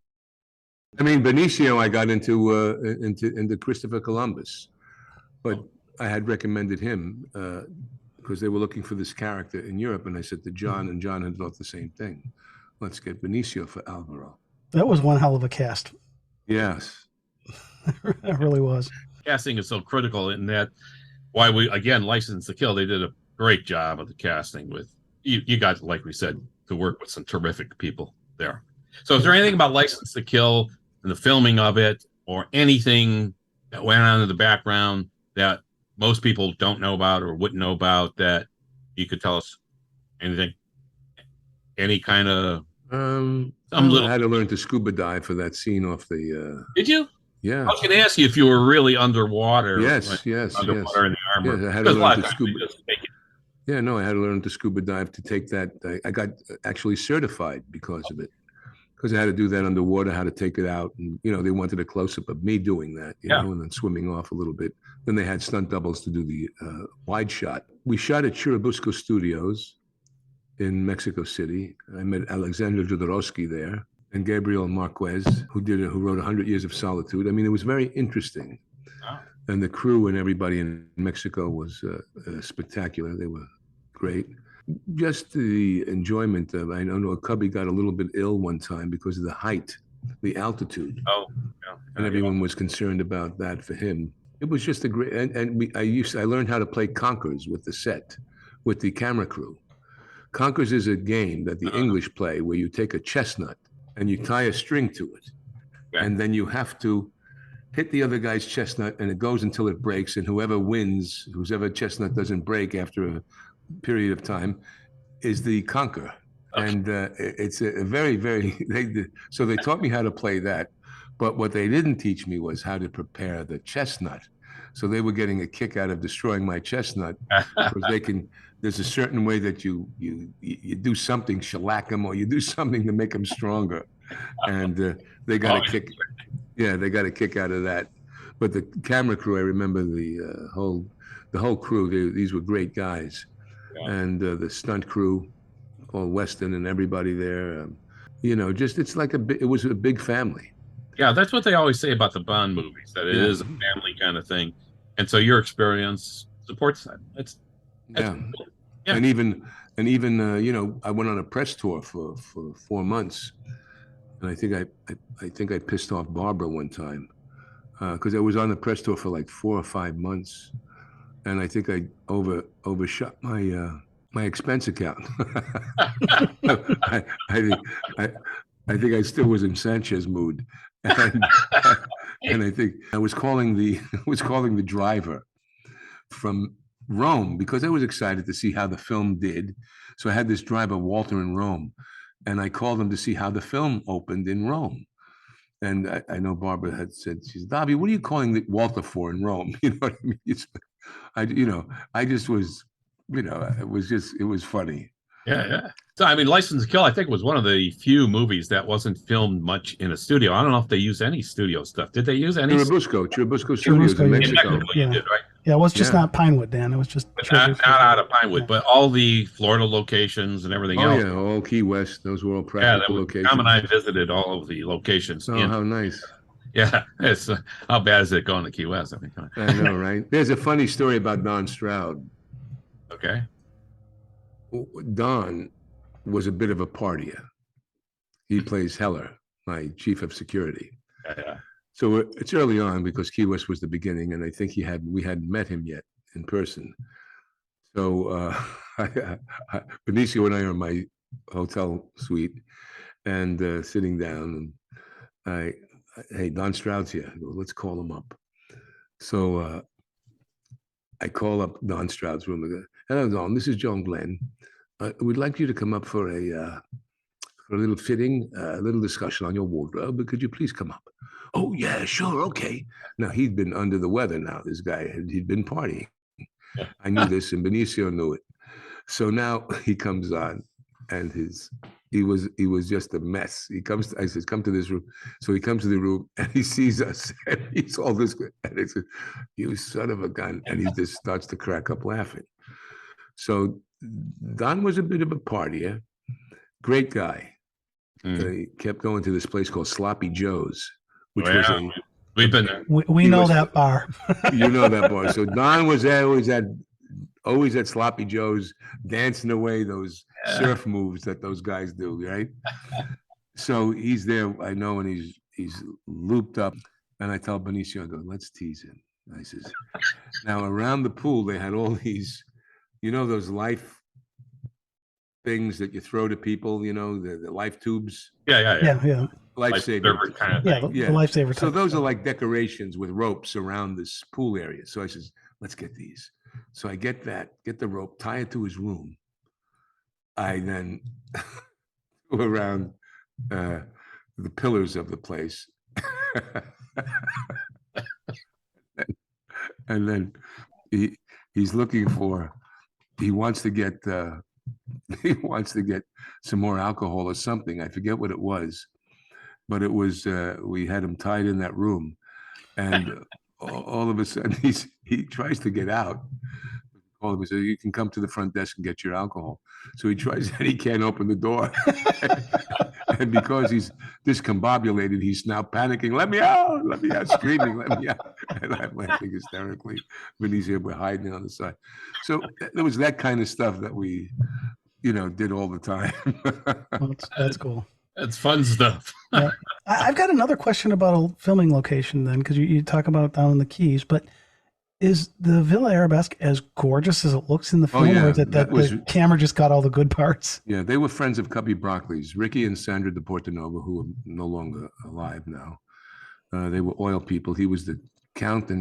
I mean, Benicio, I got into Christopher Columbus. But I had recommended him because they were looking for this character in Europe. And I said to John, and John had thought the same thing. Let's get Benicio for Alvaro. That was one hell of a cast. Yes. It really was. Casting is so critical in that why we, again, License to Kill, they did a great job of the casting with, you guys, like we said, to work with some terrific people there. So is there anything about License to Kill and the filming of it or anything that went on in the background that most people don't know about or wouldn't know about that you could tell us? Anything? Any kind of I had to learn to scuba dive for that scene off the Did you? Yeah. I was gonna ask you if you were really underwater. Yes. Underwater in the armor. Yeah, I had to learn to scuba. Yeah, no, I had to learn to scuba dive to take that. I got actually certified because of it. Because I had to do that underwater, how to take it out. And, you know, they wanted a close-up of me doing that, you know, and then swimming off a little bit. Then they had stunt doubles to do the wide shot. We shot at Churubusco Studios in Mexico City. I met Alexander Jodorowsky there and Gabriel Marquez, who wrote 100 Years of Solitude. I mean, it was very interesting. Wow. And the crew and everybody in Mexico was spectacular. They were great. Just the enjoyment of, I know a cubby got a little bit ill one time because of the height, the altitude. Oh, yeah. And everyone was concerned about that for him. It was just a great, I learned how to play conkers with the set, with the camera crew. Conkers is a game that the English play where you take a chestnut and you tie a string to it. Okay. And then you have to hit the other guy's chestnut, and it goes until it breaks. And whoever wins, whoever chestnut doesn't break after a period of time, is the conqueror. And it's a very, very. So they taught me how to play that, but what they didn't teach me was how to prepare the chestnut. So they were getting a kick out of destroying my chestnut because they can. There's a certain way that you do something, shellac them, or you do something to make them stronger, and they got a kick. Yeah, they got a kick out of that. But the camera crew, I remember the whole crew. These were great guys, and the stunt crew, all Weston and everybody there. Just it was a big family. Yeah, that's what they always say about the Bond movies, that it is a family kind of thing. And so your experience supports that. That's cool. Yeah. And even I went on a press tour for 4 months, and I think I pissed off Barbara one time because I was on the press tour for like 4 or 5 months, and I think I overshot my expense account. I think I still was in Sanchez mood, and I think I was calling the driver from Rome because I was excited to see how the film did. So I had this driver, Walter, in Rome, and I called him to see how the film opened in Rome. And I know Barbara had said, she's Daví, what are you calling Walter for in Rome? You know what I mean? I just was, it was funny. Yeah. So, I mean, License to Kill, I think, was one of the few movies that wasn't filmed much in a studio. I don't know if they used any studio stuff. Did they use any? Churubusco Studios in Mexico. Yeah. Did, right? Yeah, it was just not Pinewood, Dan. It was just not out of Pinewood, but all the Florida locations and everything else. Yeah, all Key West. Those were all practical locations. Tom and I visited all of the locations. Oh, how nice. Yeah, it's how bad is it going to Key West? I think. I know, right? There's a funny story about Don Stroud. Okay. Don was a bit of a partier. He plays Heller, my chief of security. Yeah. So it's early on because Key West was the beginning, and I think we hadn't met him yet in person. So Benicio and I are in my hotel suite and sitting down, and hey, Don Stroud's here. I go, let's call him up. So I call up Don Stroud's room. I go, hello, Don. This is John Glenn. We'd like you to come up for a little fitting, a little discussion on your wardrobe. Could you please come up? Oh, yeah, sure, okay. Now, he'd been under the weather now, this guy. He'd been partying. I knew this, and Benicio knew it. So now he comes on, and he was just a mess. I says, come to this room. So he comes to the room, and he sees us, and he's all this, and it's, you son of a gun, and he just starts to crack up laughing. So Don was a bit of a partier, great guy. He kept going to this place called Sloppy Joe's, which was we've been there. We know that bar. You know that bar. So Don was always at Sloppy Joe's, dancing away those surf moves that those guys do, right? So he's there, I know, and he's looped up, and I tell Benicio, I go, let's tease him. I says, now around the pool they had all these, those life things that you throw to people, the life tubes. Yeah. Lifesaver kind of thing. The lifesaver. So those are like decorations with ropes around this pool area. So I says, let's get these. So I get the rope, tie it to his room. I then go around the pillars of the place. And then he's looking he wants to get some more alcohol or something. I forget what it was, but it was we had him tied in that room, and all of a sudden he tries to get out. All of a sudden, you can come to the front desk and get your alcohol. So he tries, and he can't open the door. And because he's discombobulated, he's now panicking. Let me out! Let me out! Screaming, let me out! And I'm laughing hysterically. Benicio, we're hiding on the side. So there was that kind of stuff that we, did all the time. Well, that's cool. That's fun stuff. Yeah. I've got another question about a filming location then, because you talk about down in the Keys, but Is the Villa Arabesque as gorgeous as it looks in the film, yeah, or is it that the camera just got all the good parts? Yeah, they were friends of Cubby Broccoli's, Ricky and Sandra de Portanova, who are no longer alive now. They were oil people. He was the count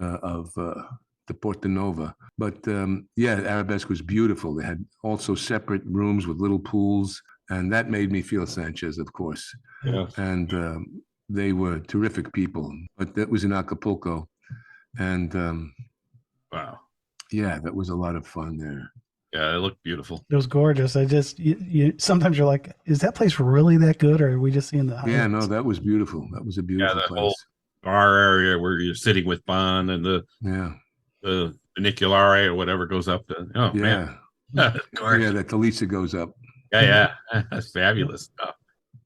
of the Portanova. But yeah, Arabesque was beautiful. They had also separate rooms with little pools, and that made me feel Sanchez, of course. Yeah. And they were terrific people. But that was in Acapulco, and Wow. yeah, that was a lot of fun there. Yeah, it looked beautiful. It was gorgeous. I just sometimes you're like, is that place really that good, or are we just seeing the highlights? Yeah, no, that was beautiful. That was a beautiful place. Whole bar area where you're sitting with Bond and the funiculare or whatever goes up to. Oh man, yeah, that Talisa goes up. Yeah, that's fabulous stuff.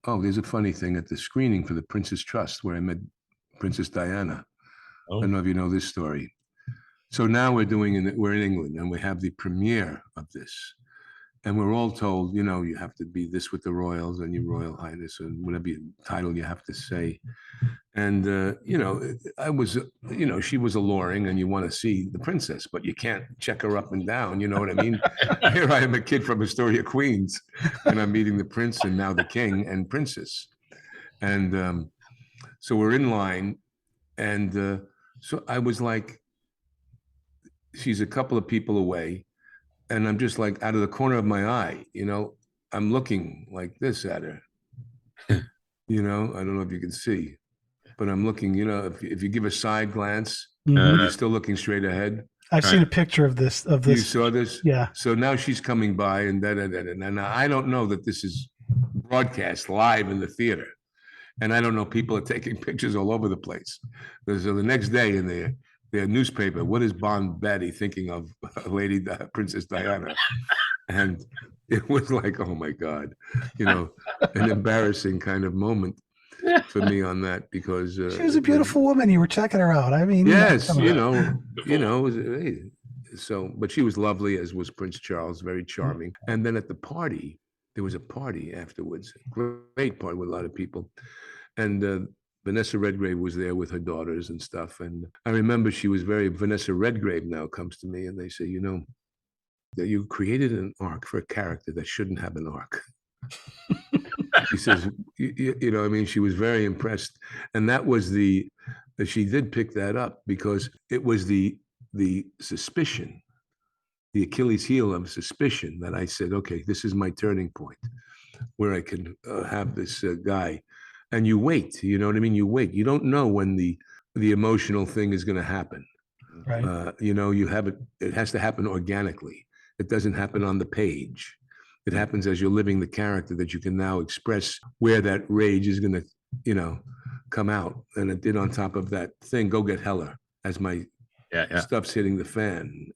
Oh, there's a funny thing at the screening for the Princess Trust where I met Princess Diana. I don't know if you know this story. So now we're in England and we have the premiere of this. And we're all told, you have to be this with the royals and your Royal Highness and whatever title you have to say. And, I was, she was alluring and you want to see the princess, but you can't check her up and down. You know what I mean? Here I am, a kid from Astoria, Queens, and I'm meeting the prince and now the king and princess. And so we're in line. And so I was like, she's a couple of people away. And I'm just like out of the corner of my eye, I'm looking like this at her. I don't know if you can see, but I'm looking, if you give a side glance, you're still looking straight ahead. I've seen a picture of this. You saw this? Yeah. So now she's coming by and and I don't know that this is broadcast live in the theater. And I don't know, people are taking pictures all over the place. So the next day in their newspaper, what is Bond Betty thinking of Lady Princess Diana? And it was like, oh my God, an embarrassing kind of moment for me on that, because she was a beautiful woman. You were checking her out. I mean, yes, so, but she was lovely, as was Prince Charles, very charming. And then at the party, there was a party afterwards, great party with a lot of people. And Vanessa Redgrave was there with her daughters and stuff. And I remember Vanessa Redgrave now comes to me and they say, that you created an arc for a character that shouldn't have an arc. She says, she was very impressed. And that was she did pick that up because it was the suspicion, the Achilles heel of suspicion that I said, okay, this is my turning point where I can have this guy. And you wait, you know what I mean? You wait. You don't know when the emotional thing is going to happen. Right. You have it. It has to happen organically. It doesn't happen on the page. It happens as you're living the character that you can now express where that rage is going to, come out. And it did on top of that thing, Go Get Heller, as my stuff's hitting the fan.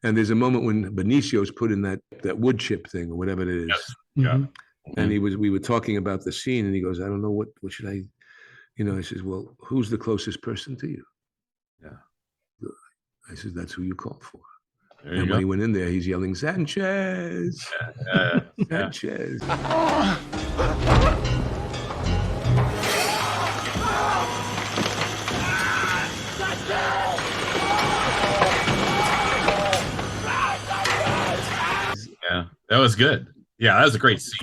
And there's a moment when Benicio's put in that wood chip thing or whatever it is. Yes. Yeah. Mm-hmm. And we were talking about the scene and he goes, I don't know, what should I, I says, well, who's the closest person to you? Yeah. I said, that's who you call for. And when he went in there, he's yelling, Sanchez, Sanchez. Yeah, that was good. Yeah, that was a great scene.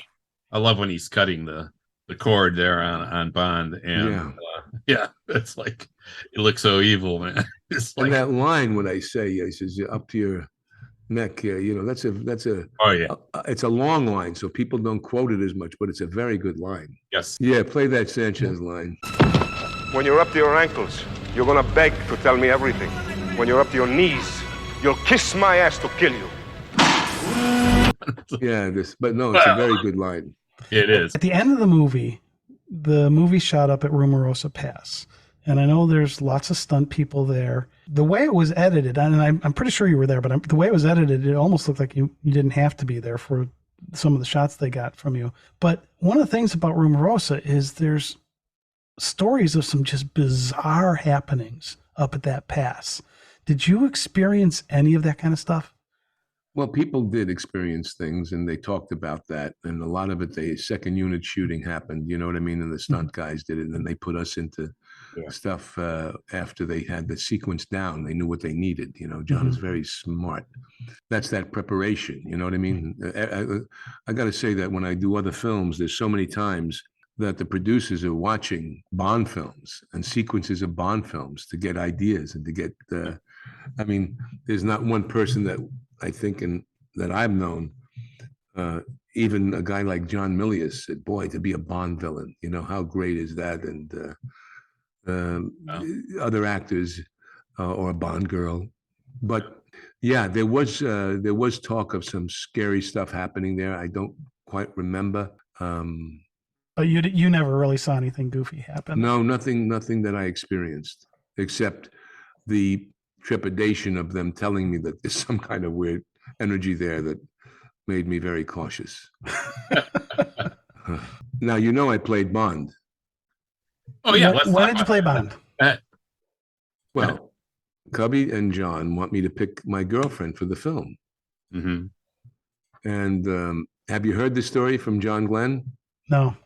I love when he's cutting the cord there on Bond, and it's like it looks so evil, man. It's like, and that line when I say, he says, up to your neck here, that's a it's a long line, so people don't quote it as much, but it's a very good line. Yes. Yeah, play that Sanchez line. When you're up to your ankles, you're gonna beg to tell me everything. When you're up to your knees, you'll kiss my ass to kill you. Yeah, but no, it's a very good line. It is. At the end of the movie shot up at Rumorosa Pass. And I know there's lots of stunt people there. The way it was edited, and I'm pretty sure you were there, but the way it was edited, it almost looked like you didn't have to be there for some of the shots they got from you. But one of the things about Rumorosa is there's stories of some just bizarre happenings up at that pass. Did you experience any of that kind of stuff? Well, people did experience things, and they talked about that. And a lot of it, second unit shooting happened, you know what I mean? And the stunt guys did it, and then they put us into stuff after they had the sequence down. They knew what they needed. John is very smart. That's that preparation. You know what I mean? I got to say that when I do other films, there's so many times that the producers are watching Bond films and sequences of Bond films to get ideas and to get. There's not one person that I think that I've known. Even a guy like John Milius said, "Boy, to be a Bond villain, how great is that?" And other actors or a Bond girl, but yeah, there was talk of some scary stuff happening there. I don't quite remember. But you never really saw anything goofy happen. No, nothing that I experienced except the trepidation of them telling me that there's some kind of weird energy there that made me very cautious. Now, I played Bond. Oh, yeah. When did you play Bond? Well, Cubby and John want me to pick my girlfriend for the film. Mm-hmm. And have you heard the story from John Glenn? No.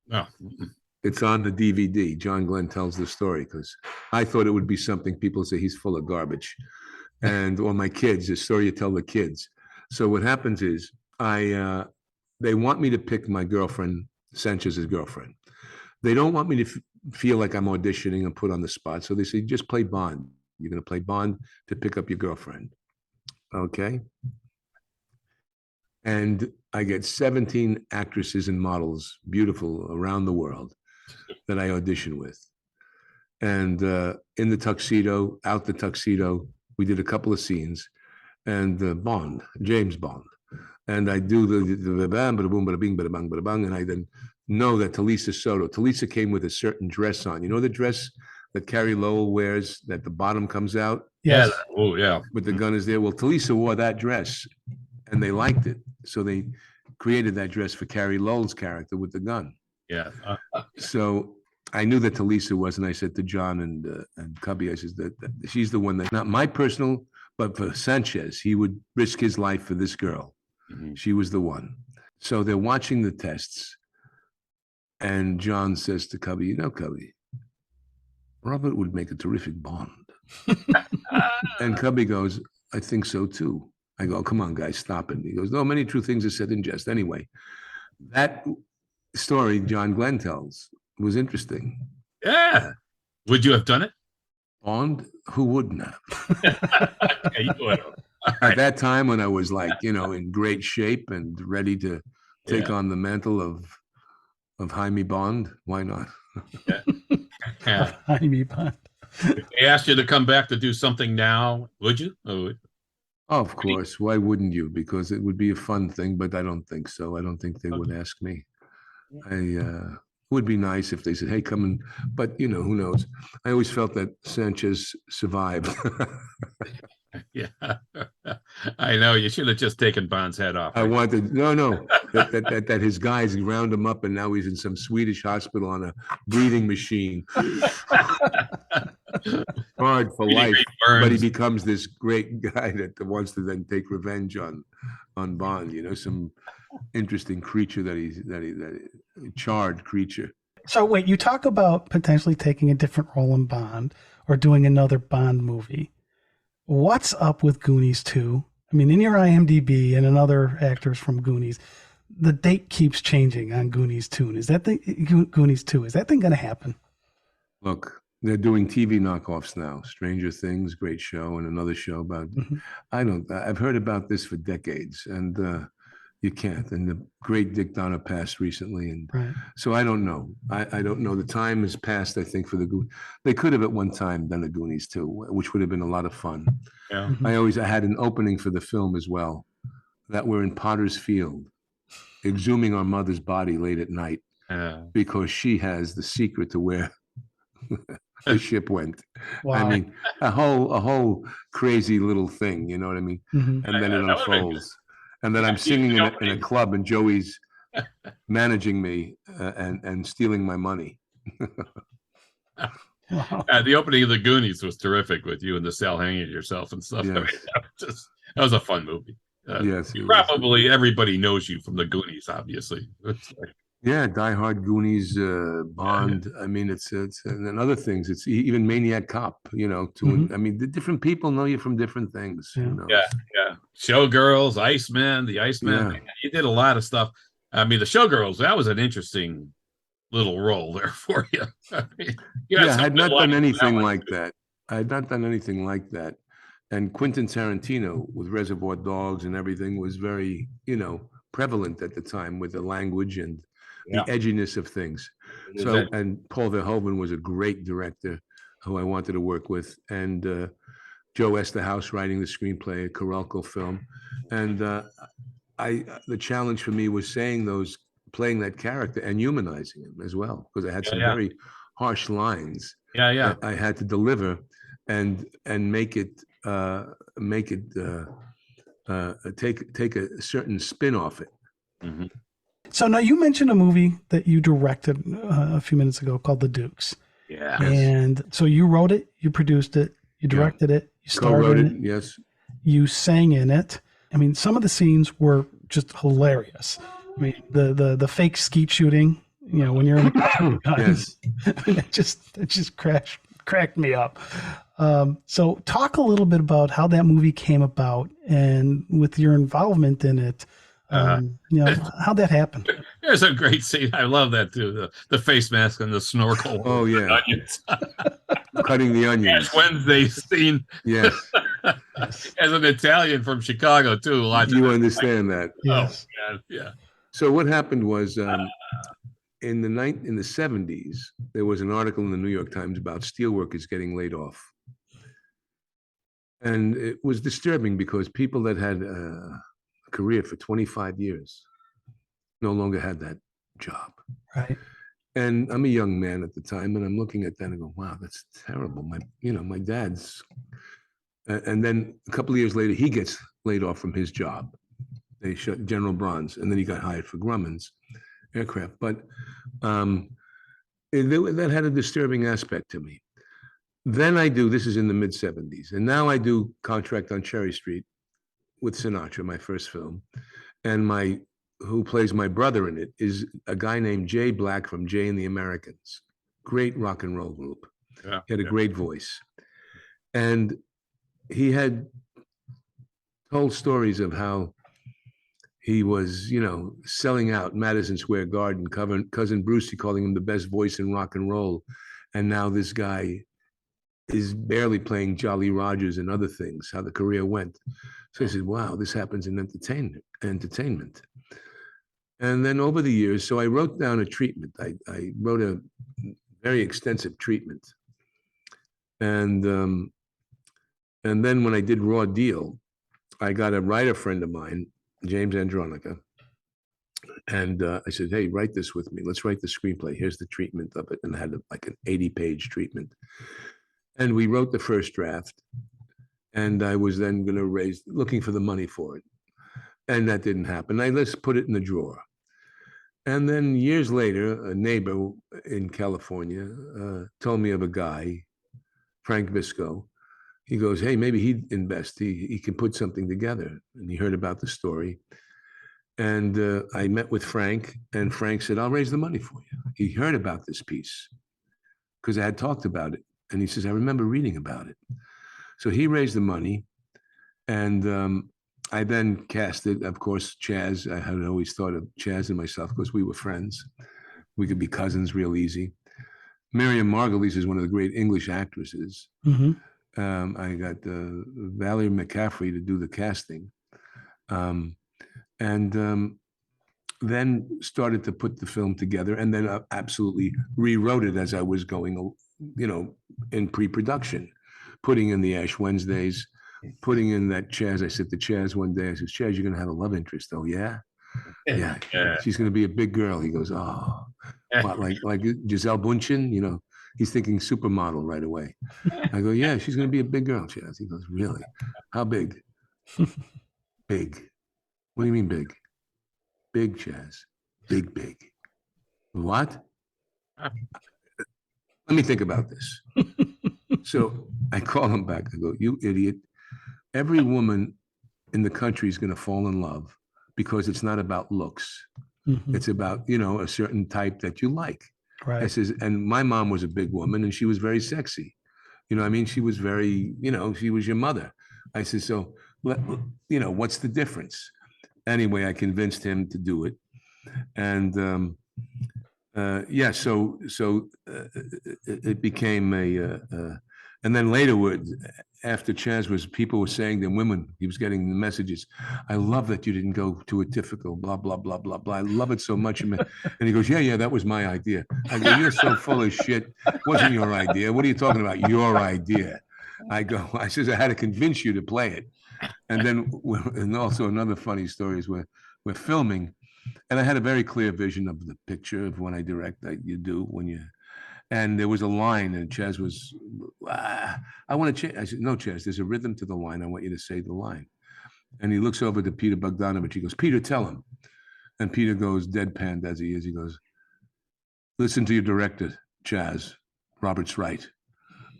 No. It's on the DVD. John Glenn tells the story because I thought it would be something people say he's full of garbage. Or my kids, the story you tell the kids. So what happens is they want me to pick my girlfriend, Sanchez's girlfriend. They don't want me to feel like I'm auditioning and put on the spot. So they say, just play Bond. You're going to play Bond to pick up your girlfriend. Okay. And I get 17 actresses and models, beautiful around the world, that I audition with. And in the tuxedo, out the tuxedo, we did a couple of scenes. And Bond, James Bond. And I do the bam, bada boom, bada bing, bada bang, bada bang. And I then know that Talisa came with a certain dress on. You know the dress that Carrie Lowell wears, that the bottom comes out? Yes. Yeah. Oh, yeah. But the gun is there. Well, Talisa wore that dress and they liked it. So they created that dress for Carrie Lowell's character with the gun. Yeah. So I knew that Talisa was, and I said to John and Cubby, I said that she's the one that, not my personal, but for Sanchez, he would risk his life for this girl. Mm-hmm. She was the one. So they're watching the tests. And John says to Cubby, Cubby, Robert would make a terrific Bond. And Cubby goes, I think so too. I go, come on, guys, stop it. He goes, no, many true things are said in jest. Anyway, that story John Glenn tells was interesting. Yeah. Would you have done it? Bond? Who wouldn't have? Yeah, you would have. At that time when I was like, in great shape and ready to take on the mantle of Jaime Bond, why not? Yeah. Jaime Bond. If they asked you to come back to do something now, would you? Oh, of course. Why wouldn't you? Because it would be a fun thing, but I don't think so. I don't think they would ask me. It would be nice if they said, hey, come in. But, who knows? I always felt that Sanchez survived. Yeah. I know. You should have just taken Bond's head off. I wanted, no, that his guys ground him up and now he's in some Swedish hospital on a breathing machine. Hard for life. But he becomes this great guy that wants to then take revenge on Bond, some interesting creature that he's charred creature. So wait, you talk about potentially taking a different role in Bond or doing another Bond movie. What's up with Goonies 2? I mean, in your IMDb and in other actors from Goonies, the date keeps changing on Goonies 2. Is that Goonies 2? Is that thing going to happen? Look, they're doing TV knockoffs now. Stranger Things, great show, and another show about. I've heard about this for decades, and you can't. And the great Dick Donner passed recently, and so I don't know. I don't know. The time has passed, I think, for the Goonies. They could have at one time done the Goonies too, which would have been a lot of fun. Yeah. I had an opening for the film as well, that we're in Potter's Field, exhuming our mother's body late at night because she has the secret to where the ship went. Wow. I mean, a whole crazy little thing, you know what I mean? And then it unfolds. And then I'm singing in a club and Joey's managing me and stealing my money. The opening of the Goonies was terrific with you in the cell hanging yourself and stuff. Yes. I mean, that was a fun movie. Yes, probably everybody knows you from the Goonies, obviously. Yeah, Die Hard, Goonies, Bond. I mean, it's and other things. It's even Maniac Cop. You know, I mean, the different people know you from different things. Yeah. Who knows? Yeah. Showgirls, Iceman, the Iceman. Yeah. Man, he did a lot of stuff. I mean, the Showgirls, that was an interesting little role there for you. I mean, Yeah, I had not done anything like that. I had not done anything like that. And Quentin Tarantino with Reservoir Dogs and everything was very, prevalent at the time with the language and Yeah. the edginess of things. So, and Paul Verhoeven was a great director who I wanted to work with. And Joe Esterhaus writing the screenplay, a Carolco film. And the challenge for me was playing that character and humanizing him as well, because I had some very harsh lines that I had to deliver and make it take a certain spin off it. Mm-hmm. So now you mentioned a movie that you directed a few minutes ago called The Dukes. Yeah. And so you wrote it, you produced it, you directed it, you starred in it. Yes. You sang in it. I mean, some of the scenes were just hilarious. I mean, the fake skeet shooting, when you're in the guns, it just cracked me up. So talk a little bit about how that movie came about and with your involvement in it, how that happened. There's a great scene. I love that too. The face mask and the snorkel. Oh yeah. Onions. Cutting the onions. That's Wednesday's scene. Yes. As an Italian from Chicago too. You understand that. Yes. Oh, yeah. So what happened was in the 70s, there was an article in the New York Times about steelworkers getting laid off. And it was disturbing because people that had a career for 25 years no longer had that job. Right. And I'm a young man at the time, and I'm looking at that and go, wow, that's terrible. My dad's, and then a couple of years later, he gets laid off from his job. They shut General Bronze, and then he got hired for Grumman's aircraft. But that had a disturbing aspect to me. Then this is in the mid 70s, and now I do Contract on Cherry Street with Sinatra, my first film. And who plays my brother in it is a guy named Jay Black from Jay and the Americans. Great rock and roll group. Yeah. He had a great voice. And he had told stories of how he was, selling out Madison Square Garden, Cousin Brucey calling him the best voice in rock and roll. And now this guy is barely playing Jolly Rogers and other things, how the career went. So I said, wow, this happens in entertainment. And then over the years, so I wrote down a treatment. I wrote a very extensive treatment. And then when I did Raw Deal, I got a writer friend of mine, James Andronica. And I said, hey, write this with me. Let's write the screenplay. Here's the treatment of it. And I had like an 80-page treatment. And we wrote the first draft. And I was then going to looking for the money for it. And that didn't happen. Let's put it in the drawer. And then years later, a neighbor in California told me of a guy, Frank Visco. He goes, hey, maybe he'd invest. He can put something together. And he heard about the story. And I met with Frank, and Frank said, I'll raise the money for you. He heard about this piece because I had talked about it. And he says, I remember reading about it. So he raised the money. And I then cast it, of course, Chaz. I had always thought of Chaz and myself because we were friends. We could be cousins real easy. Miriam Margolyes is one of the great English actresses. Mm-hmm. I got Valerie McCaffrey to do the casting. And then started to put the film together, and then absolutely rewrote it as I was going, in pre-production, putting in the Ash Wednesdays, putting in that Chaz. I said to Chaz one day, I said, Chaz, you're going to have a love interest. Oh, yeah? Yeah. She's going to be a big girl. He goes, oh, what, like Giselle Bundchen, he's thinking supermodel right away. I go, yeah, she's going to be a big girl, Chaz. He goes, really? How big? Big. What do you mean big? Big, Chaz. Big. What? Let me think about this. So I call him back. I go, you idiot. Every woman in the country is going to fall in love because it's not about looks. Mhm. It's about, you know, a certain type that you like. I Right. says, and my mom was a big woman and she was very sexy. You know, I mean, she was very, you know, she was your mother. I said, so, you know, what's the difference? Anyway, I convinced him to do it. And yeah, it became and then later, after Chaz was, people were saying to women, he was getting the messages, I love that you didn't go to a typical blah, blah, blah, blah, blah. I love it so much. And he goes, yeah, that was my idea. I go, you're so full of shit. It wasn't your idea. What are you talking about? Your idea. I says, I had to convince you to play it. And then, and also another funny story is we're filming, and I had a very clear vision of the picture of when I direct that you do when you, and there was a line and Chaz was, I want to change. I said, no, Chaz, there's a rhythm to the line. I want you to say the line. And he looks over to Peter Bogdanovich. He goes, Peter, tell him. And Peter goes, deadpanned as he is. He goes, listen to your director, Chaz. Robert's right.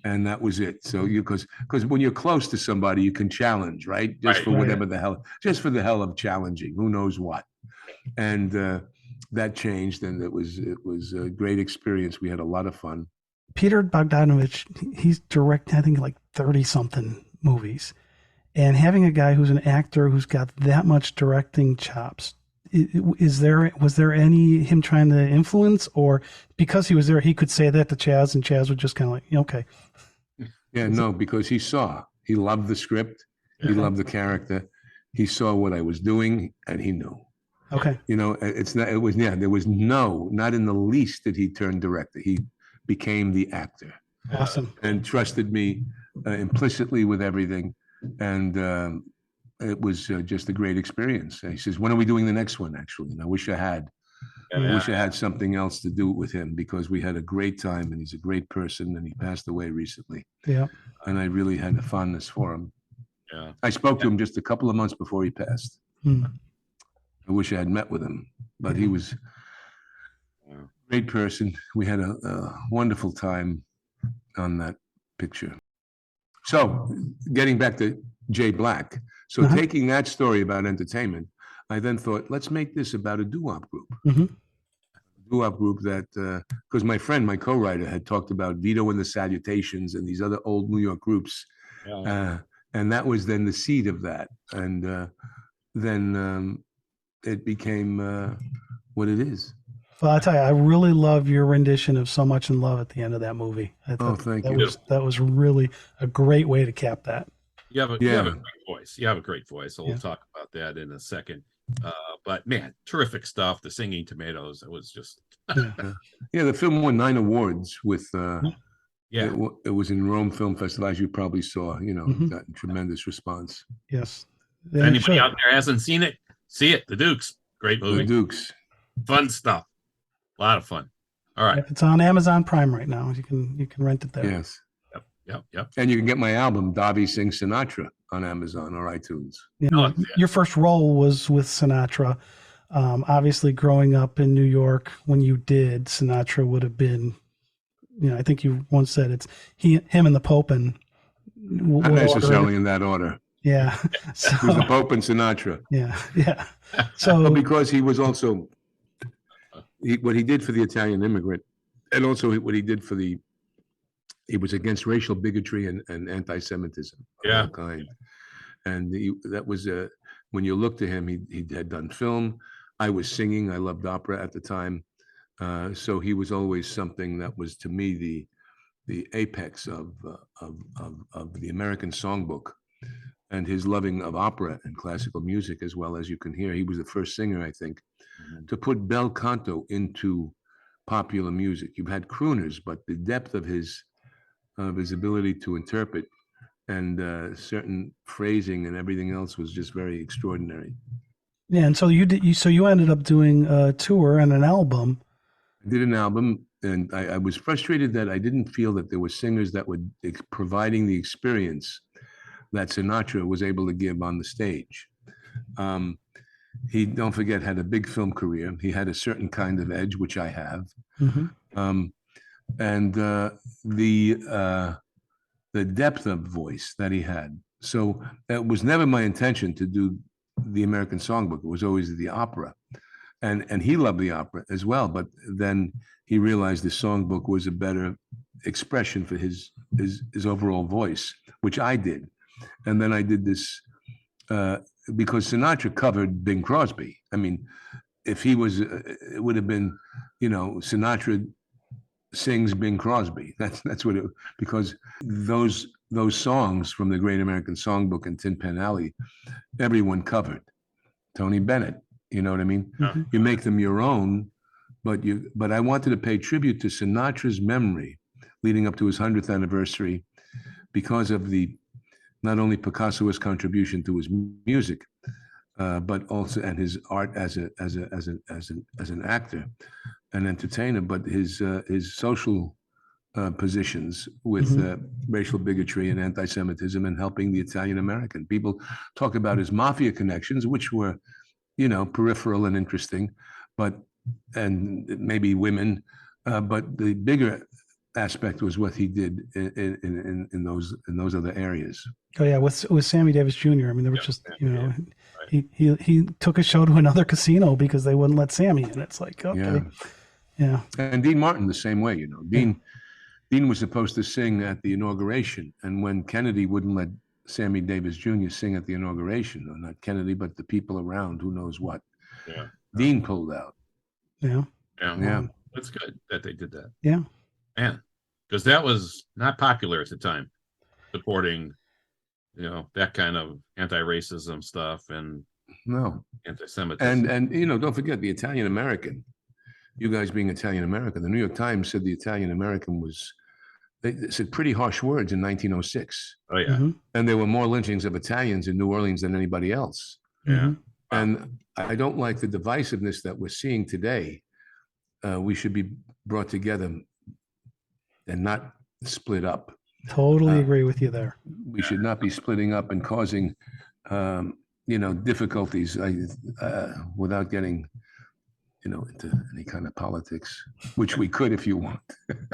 And that was it. So because when you're close to somebody, you can challenge, right? Just Right. for whatever the hell, just for the hell of challenging, who knows what. And that changed, and it was a great experience. We had a lot of fun. Peter Bogdanovich, he's directed, I think, like 30 something movies. And having a guy who's an actor who's got that much directing chops, was there any him trying to influence, or because he was there, he could say that to Chaz and Chaz would just kind of like, okay. Yeah, no, because he loved the script. He loved the character. He saw what I was doing and he knew. Okay. You know, there was not in the least did he turn director. He became the actor. Awesome. And trusted me implicitly with everything. And it was just a great experience. And he says, when are we doing the next one, actually? And I wish I had. I wish I had something else to do with him, because we had a great time and he's a great person, and he passed away recently. Yeah. And I really had a fondness for him. Yeah. I spoke to him just a couple of months before he passed. Hmm. I wish I had met with him, but he was a great person. We had a wonderful time on that picture. So getting back to Jay Black. So taking that story about entertainment, I then thought, let's make this about a doo-wop group. Mm-hmm. Doo-wop group that, because my friend, my co-writer, had talked about Vito and the Salutations and these other old New York groups. Yeah. And that was then the seed of that. And then it became what it is. Well, I tell you, I really love your rendition of "So Much in Love" at the end of that movie. Thank you. That was really a great way to cap that. You have a great voice. You have a great voice. So we'll talk about that in a second. But man, terrific stuff. The Singing Tomatoes. It was just. Yeah, the film won 9 awards with. It was in Rome Film Festival, as you probably saw. You know, gotten tremendous response. Yes. If anybody out there hasn't seen it, see it. The Dukes. Great movie. The Dukes. Fun stuff. A lot of fun. All right. It's on Amazon Prime right now. You can rent it there. Yes. Yep. And you can get my album, Daví Sings Sinatra, on Amazon or iTunes. Yeah. Your first role was with Sinatra. Obviously, growing up in New York, when you did, Sinatra would have been, I think you once said it's him and the Pope, and not necessarily in that order. Yeah. So, it was the Pope and Sinatra. Yeah. So because he was also what he did for the Italian immigrant, and also what he did for he was against racial bigotry and anti-Semitism of all kind. And that was when you look to him, he had done film. I was singing. I loved opera at the time. So he was always something that was, to me, the apex of the American songbook, and his loving of opera and classical music, as well. As you can hear, he was the first singer, I think, to put bel canto into popular music. You've had crooners, but the depth of his ability to interpret and certain phrasing and everything else was just very extraordinary. Yeah, and so you ended up doing a tour and an album. I did an album, and I was frustrated that I didn't feel that there were singers that were providing the experience that Sinatra was able to give on the stage. He, don't forget, had a big film career. He had a certain kind of edge, which I have. And the depth of voice that he had. So it was never my intention to do the American Songbook. It was always the opera. and he loved the opera as well. But then he realized the songbook was a better expression for his overall voice, which I did. And then I did this because Sinatra covered Bing Crosby. I mean, if he was, it would have been, Sinatra sings Bing Crosby. That's what it, because those songs from the Great American Songbook and Tin Pan Alley, everyone covered. Tony Bennett, you know what I mean? Yeah. You make them your own, but I wanted to pay tribute to Sinatra's memory leading up to his 100th anniversary because of the not only Picasso's contribution to his music, but also and his art as an actor, an entertainer, but his social positions with racial bigotry and anti-Semitism and helping the Italian American. People talk about his mafia connections, which were, peripheral and interesting, and maybe women, but the bigger aspect was what he did in those other areas. Oh yeah, with Sammy Davis Jr. I mean, there was just he took a show to another casino because they wouldn't let Sammy in. It's like, okay, yeah. And Dean Martin the same way, Dean was supposed to sing at the inauguration, and when Kennedy wouldn't let Sammy Davis Jr. sing at the inauguration, or not Kennedy, but the people around, who knows what, Dean pulled out. Yeah. That's good that they did that. Yeah. Man, because that was not popular at the time, supporting, that kind of anti-racism stuff and anti-Semitism. And don't forget the Italian American. You guys being Italian American, the New York Times said the Italian American they said pretty harsh words in 1906. Oh yeah, and there were more lynchings of Italians in New Orleans than anybody else. Yeah, and I don't like the divisiveness that we're seeing today. We should be brought together and not split up. Totally agree with you there. We should not be splitting up and causing, difficulties without getting, into any kind of politics, which we could if you want.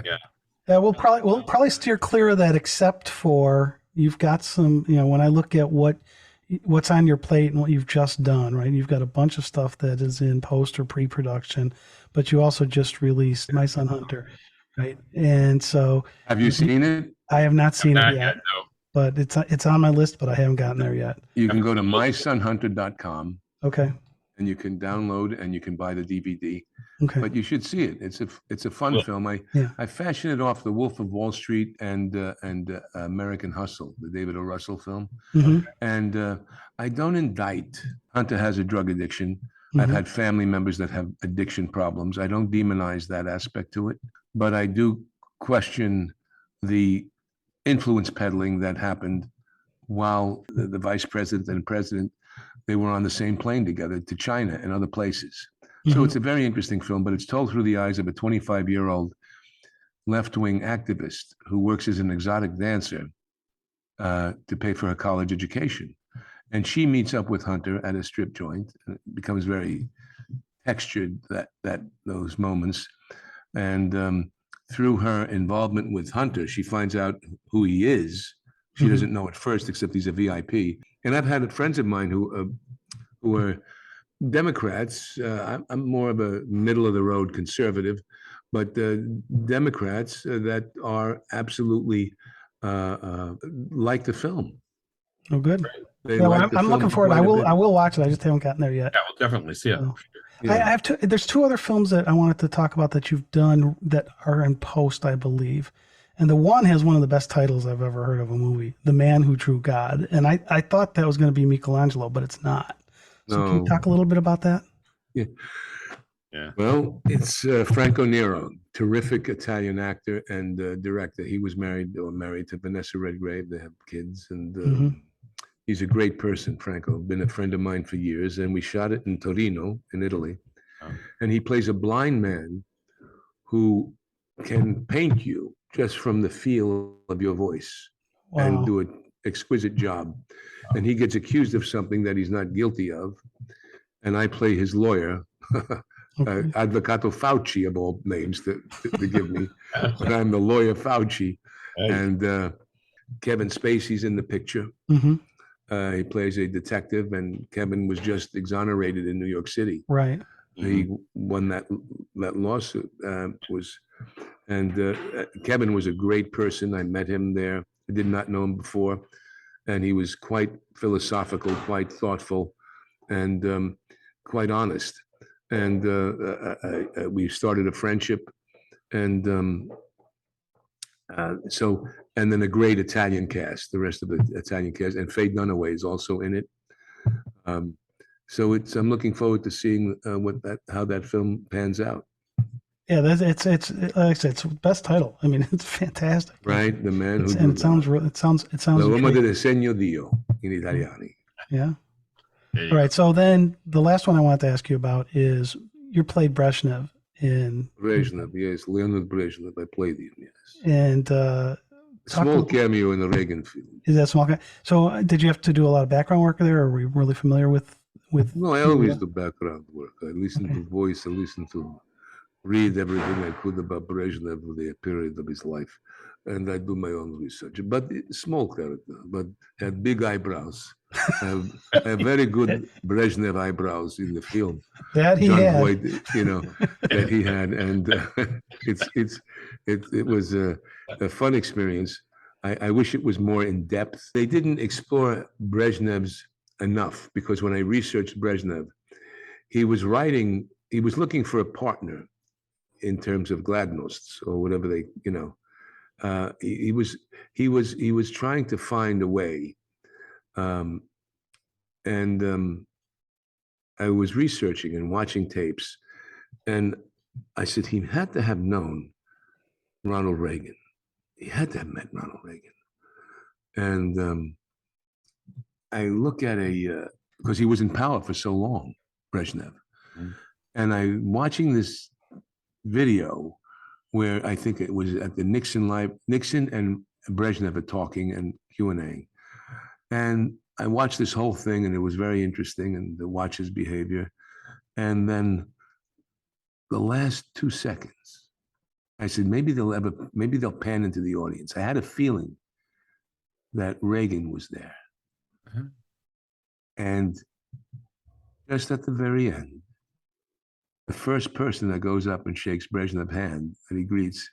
Yeah, we'll probably steer clear of that, except for you've got some. When I look at what's on your plate and what you've just done, right? You've got a bunch of stuff that is in post or pre-production, but you also just released My Son Hunter. Right. And so have you seen it? I have not seen it yet, no. But it's on my list, but I haven't gotten there yet. You can go to mysonhunter.com. Okay. And you can download and you can buy the DVD. Okay. But you should see it. It's a fun film. I fashioned it off The Wolf of Wall Street and American Hustle, the David O. Russell film. And I don't indict. Hunter has a drug addiction. I've had family members that have addiction problems. I don't demonize that aspect to it, but I do question the influence peddling that happened while the vice president and president, they were on the same plane together to China and other places. So it's a very interesting film, but it's told through the eyes of a 25-year-old left-wing activist who works as an exotic dancer to pay for her college education. And she meets up with Hunter at a strip joint, and it becomes very textured, those moments. And through her involvement with Hunter, she finds out who he is. She doesn't know at first, except he's a VIP. And I've had friends of mine who are Democrats. I'm more of a middle-of-the-road conservative, but Democrats that are absolutely like the film. Oh, good. I'm looking forward. I will watch it. I just haven't gotten there yet. Yeah, we'll definitely see it. So, I have there's two other films that I wanted to talk about that you've done that are in post, I believe. And the one has one of the best titles I've ever heard of a movie, The Man Who Drew God. And I thought that was going to be Michelangelo, but it's not. So can you talk a little bit about that? Yeah. Well, it's Franco Nero, terrific Italian actor and director. He was married to Vanessa Redgrave. They have kids, and he's a great person, Franco. Been a friend of mine for years, and we shot it in Torino, in Italy. And he plays a blind man who can paint you just from the feel of your voice and do an exquisite job. And he gets accused of something that he's not guilty of. And I play his lawyer, Advocato Fauci of all names to give me, but I'm the lawyer Fauci. And Kevin Spacey's in the picture. He plays a detective, and Kevin was just exonerated in New York City. Right. He won that lawsuit. Kevin was a great person. I met him there. I did not know him before, and he was quite philosophical, quite thoughtful, and quite honest. And we started a friendship, and and then a great Italian cast, the rest of the Italian cast, and Faye Dunaway is also in it. So I'm looking forward to seeing how that film pans out. Yeah, it's like I said, it's the best title. I mean, it's fantastic. Right, the man who. And it sounds. L'uomo del segno Dio in Italiani. Yeah. All right. So then the last one I wanted to ask you about is you played Brezhnev in. Brezhnev, yes, Leonid Brezhnev. I played him, yes. And small cameo in the Reagan film. Is that small? So did you have to do a lot of background work there, or were you really familiar with? No, I always do background work. I listen to voice. I listen to read everything I could about Brezhnev, the period of his life, and I do my own research. But small character, but had big eyebrows. have very good Brezhnev eyebrows in the film. That he John had. Voight, that he had, and it was a fun experience. I wish it was more in depth. They didn't explore Brezhnev's enough, because when I researched Brezhnev, he was looking for a partner in terms of gladnosti or whatever they, he was trying to find a way. I was researching and watching tapes, and I said he had to have known Ronald Reagan. He had to have met Ronald Reagan. And I look at because he was in power for so long, Brezhnev. And I'm watching this video where I think it was at the Nixon and Brezhnev are talking and Q&A. And I watched this whole thing, and it was very interesting, and to watch his behavior. And then the last 2 seconds, I said, maybe they'll pan into the audience. I had a feeling that Reagan was there. And just at the very end, the first person that goes up and shakes Brezhnev's hand that he greets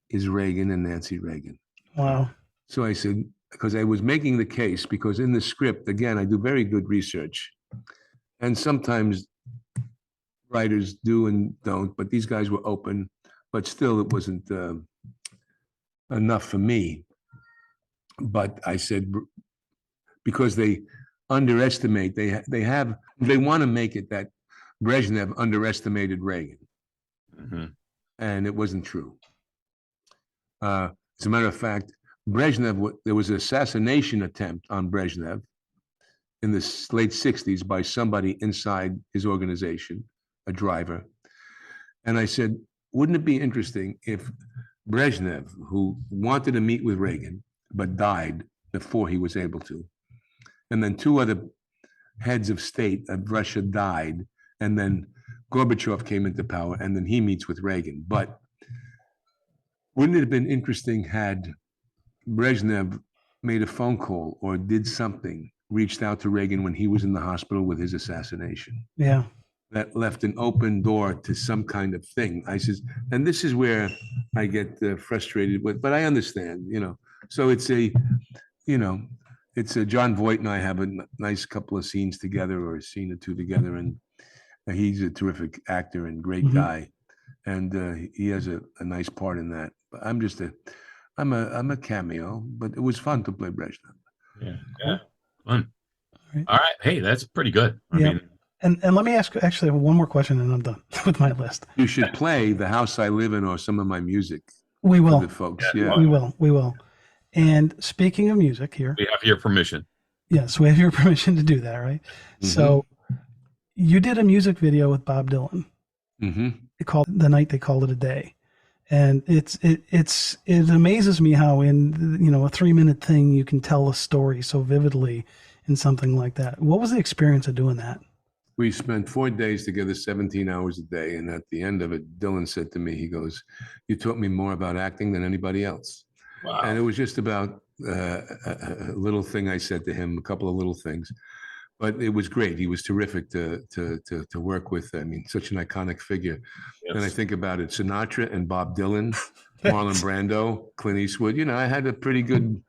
is Reagan and Nancy Reagan. Wow. So I said, because I was making the case, because in the script, again, I do very good research. And sometimes writers do and don't, but these guys were open, but still it wasn't enough for me. But I said, because they underestimate, they want to make it that Brezhnev underestimated Reagan. And it wasn't true. As a matter of fact, Brezhnev, there was an assassination attempt on Brezhnev in the late 60s by somebody inside his organization, a driver. And I said, wouldn't it be interesting if Brezhnev, who wanted to meet with Reagan, but died before he was able to, and then 2 other heads of state of Russia died, and then Gorbachev came into power, and then he meets with Reagan. But wouldn't it have been interesting had Brezhnev made a phone call or did something, reached out to Reagan when he was in the hospital with his assassination? Yeah. That left an open door to some kind of thing. I says, and this is where I get frustrated with, but I understand, So it's John Voight and I have a nice couple of scenes together, or a scene or 2 together, and he's a terrific actor and great guy, and he has a nice part in that. But I'm a cameo, but it was fun to play Brezhnev. Yeah, fun. All right, hey, that's pretty good. I mean, and let me ask actually one more question, and I'm done with my list. You should play The House I Live In or some of my music. We will, for the folks. We will. And speaking of music here, we have your permission. Yes, we have your permission to do that, right? So you did a music video with Bob Dylan. It called The Night They Called It a Day. And it amazes me how in a 3-minute thing you can tell a story so vividly in something like that. What was the experience of doing that? We spent 4 days together, 17 hours a day. And at the end of it, Dylan said to me, he goes, "You taught me more about acting than anybody else." Wow. And it was just about a little thing I said to him, a couple of little things. But it was great. He was terrific to work with. I mean, such an iconic figure. Yes. And I think about it, Sinatra and Bob Dylan, Marlon Brando, Clint Eastwood. You know, I had a pretty good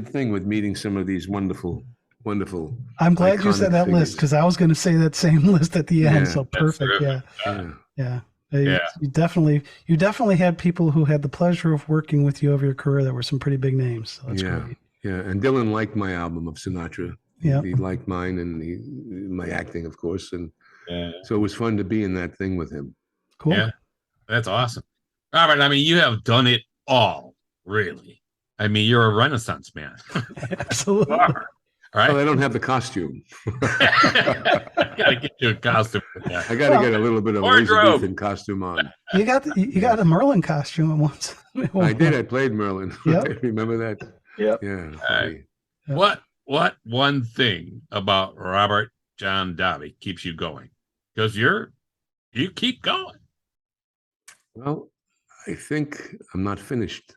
thing with meeting some of these wonderful. I'm glad you said iconic that list figures. because I was going to say that same list at the end. Yeah, So perfect. terrific. Yeah. Yeah. You definitely had people who had the pleasure of working with you over your career that were some pretty big names. So that's great. Yeah. And Dylan liked my album of Sinatra. Yeah. He liked mine and my acting, of course. And Yeah. so it was fun to be in that thing with him. Cool. Yeah. That's awesome. Robert, I mean, you have done it all, really. I mean, you're a Renaissance man. Absolutely. All right. Well, I don't have the costume. Gotta get you a costume. Yeah. I got to get a little bit of Wardrobe. Elizabethan costume on. You got a Merlin costume at once. I did. I played Merlin. Yep. Remember that? Yep. Yeah. right. funny. What one thing about Robert John Davi keeps you going? Because you keep going. Well, I think I'm not finished.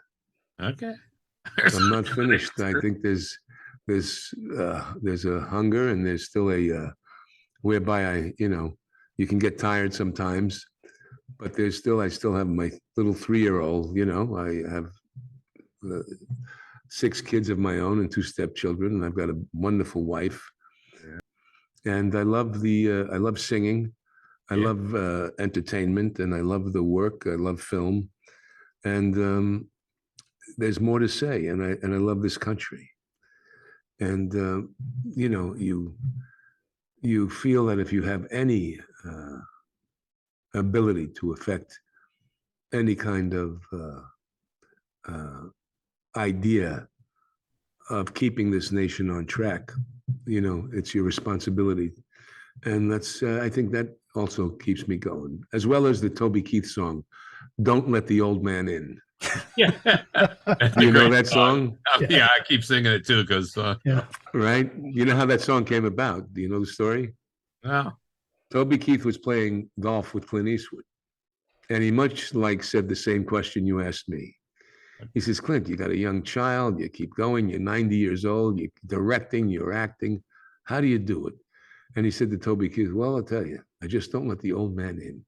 Okay. I'm not finished. I think there's a hunger and there's still a whereby you can get tired sometimes, but I still have my little 3-year-old. I have 6 kids of my own and 2 stepchildren, and I've got a wonderful wife. And I love singing. I love entertainment, and I love the work. I love film, and there's more to say. And I love this country. And you feel that if you have any ability to affect any kind of idea of keeping this nation on track, it's your responsibility. And that's I think that also keeps me going, as well as the Toby Keith song, "Don't Let the Old Man In." Yeah. You know that song? Yeah, I keep singing it too because Right? You know how that song came about? Do you know the story? well, Toby Keith was playing golf with Clint Eastwood, and he much like said the same question you asked me. He says, "Clint, you got a young child, you keep going, you're 90 years old, you're directing, you're acting. How do you do it?" And he said to Toby Keith, "Well, I'll tell you, I just don't let the old man in."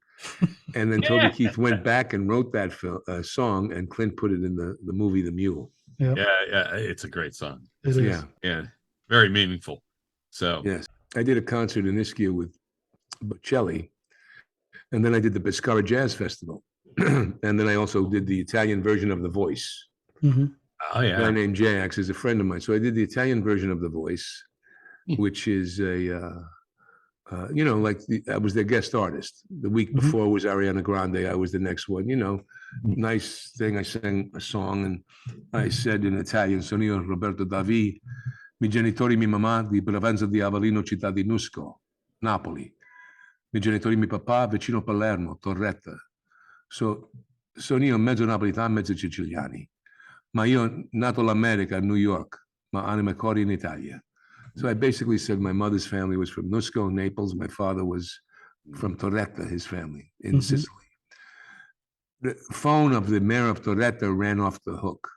And then Toby Keith went back and wrote that song, and Clint put it in the movie The Mule. Yep. yeah, it's a great song. It is. Yeah. Very meaningful. So Yes. I did a concert in Ischia with Bocelli, and then I did the Pescara Jazz Festival. And then I also did the Italian version of The Voice. Mm-hmm. oh A yeah, guy named Jax is a friend of mine. So I did the Italian version of The Voice, which is I was their guest artist. The week before was Ariana Grande. I was the next one. Nice thing. I sang a song and I said in Italian, "Sono io Roberto Davi, mi genitori, mi mamma di Provenza di Avellino, città di Nusco, Napoli. Mi genitori, mi papà, vicino Palermo, Torretta. So, sono io mezzo napolitano, mezzo siciliani. Ma io nato all'America, a New York, ma anima e cuore in Italia." So I basically said my mother's family was from Nusco, Naples. My father was from Torretta, his family in Sicily. The phone of the mayor of Torretta ran off the hook.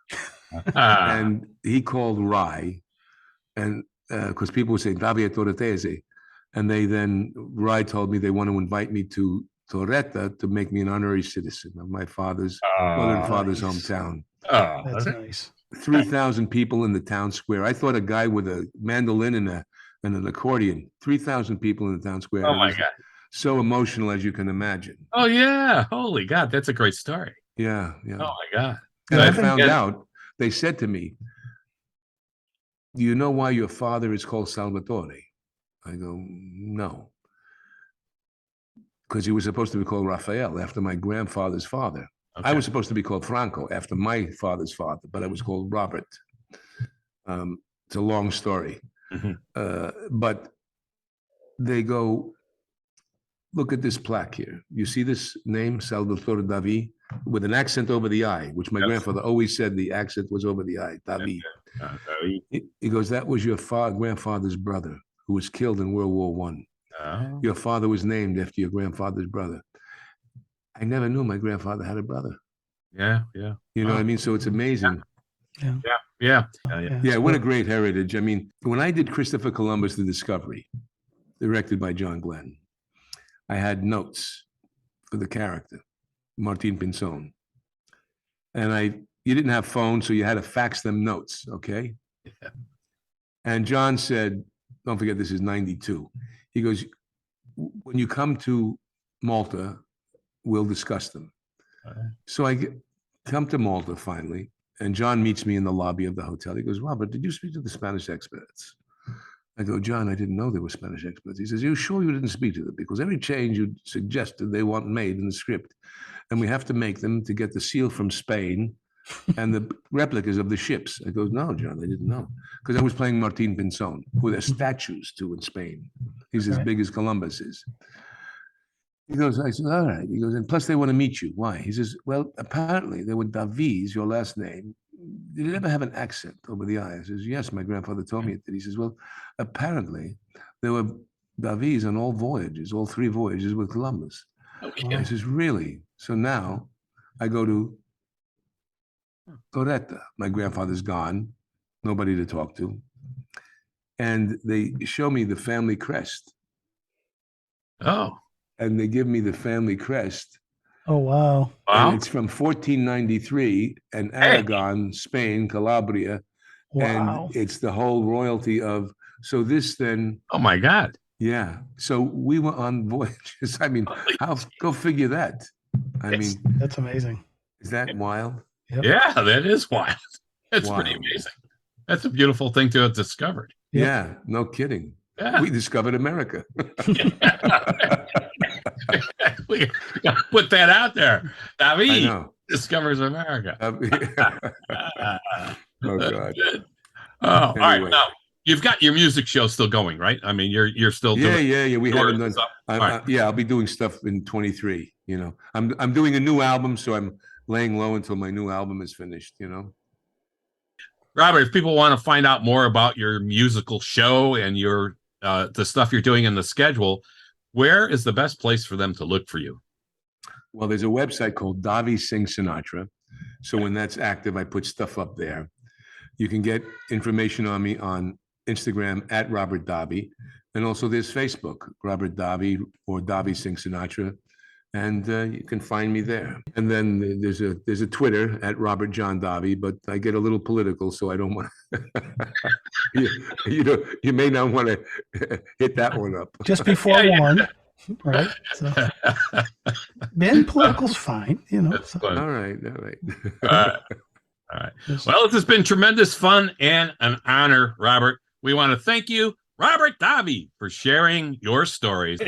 And he called Rye, and because people would say Davi Torretese, and Rye told me they want to invite me to Torretta to make me an honorary citizen of my mother and father's hometown. oh, That's nice. 3,000 people in the town square. I thought a guy with a mandolin and an accordion. 3,000 people in the town square. oh my God. So emotional, as you can imagine. Oh yeah, holy God, that's a great story. Yeah. Oh my God. And Yeah, I I think- found out, they said to me, "Do you know why your father is called Salvatore?" I go, "No." Because he was supposed to be called Raphael after my grandfather's father. Okay. I was supposed to be called Franco after my father's father, but I was called Robert. It's a long story. Mhm. But they go, "Look at this plaque here. You see this name, Salvatore Davi, with an accent over the I, which my Yes. grandfather always said the accent was over the I, Davi." He goes, "That was your grandfather's brother who was killed in World War I. oh. Your father was named after your grandfather's brother." I never knew my grandfather had a brother. Yeah. You know what I mean? So it's amazing. Yeah. Yeah. Yeah, what a great heritage. I mean, when I did Christopher Columbus, The Discovery, directed by John Glenn, I had notes for the character, Martin Pinzon. And you didn't have phones, so you had to fax them notes, okay? Yeah. And John said, don't forget, this is 92. He goes, when you come to Malta, we'll discuss them. So I come to Malta finally, and John meets me in the lobby of the hotel. He goes, Robert, did you speak to the Spanish experts? I go, John, I didn't know there were Spanish experts. He says, you sure you didn't speak to them? Because every change you suggested, they want made in the script. And we have to make them to get the seal from Spain and the replicas of the ships. I go, no, John, I didn't know. Because I was playing Martin Pinzon, who there's statues to in Spain. He's as big as Columbus is. He goes, I said, all right. He goes, and plus they want to meet you. Why? He says, well, apparently there were Daví's, your last name. Did it ever have an accent over the I? I says, yes, my grandfather told me it did. He says, well, apparently there were Daví's on all voyages, all 3 voyages with Columbus. Okay. I says, really? So now I go to Torretta. My grandfather's gone, nobody to talk to. And they show me the family crest. Oh. And they give me the family crest. Oh, wow. And it's from 1493 and Aragon, Spain, Calabria. Wow. And it's the whole royalty of, so this then. Oh my God. Yeah. So we were on voyages. I mean, go figure that. I mean, that's amazing. Is that wild? Yep. Yeah, that is wild. That's pretty amazing. That's a beautiful thing to have discovered. Yeah, no kidding. Yeah. We discovered America. We got to put that out there. Daví discovers America. Oh, God. Oh, anyway. All right. Now, you've got your music show still going, right? I mean, you're still doing. Yeah. We haven't done. I'll be doing stuff in 23. You know, I'm doing a new album, so I'm laying low until my new album is finished. You know. Robert, if people want to find out more about your musical show and your the stuff you're doing in the schedule, where is the best place for them to look for you? Well, there's a website called Daví Sings Sinatra. So when that's active, I put stuff up there. You can get information on me on Instagram at Robert Davi. And also there's Facebook, Robert Davi or Daví Sings Sinatra. And you can find me there. And then there's a Twitter at Robert John Davi, but I get a little political, so I don't want to. you may not want to hit that one up. Just be forewarned, right? So, being political's fine, you know. So. All right. All right. Well, this has been tremendous fun and an honor, Robert. We want to thank you, Robert Davi, for sharing your stories,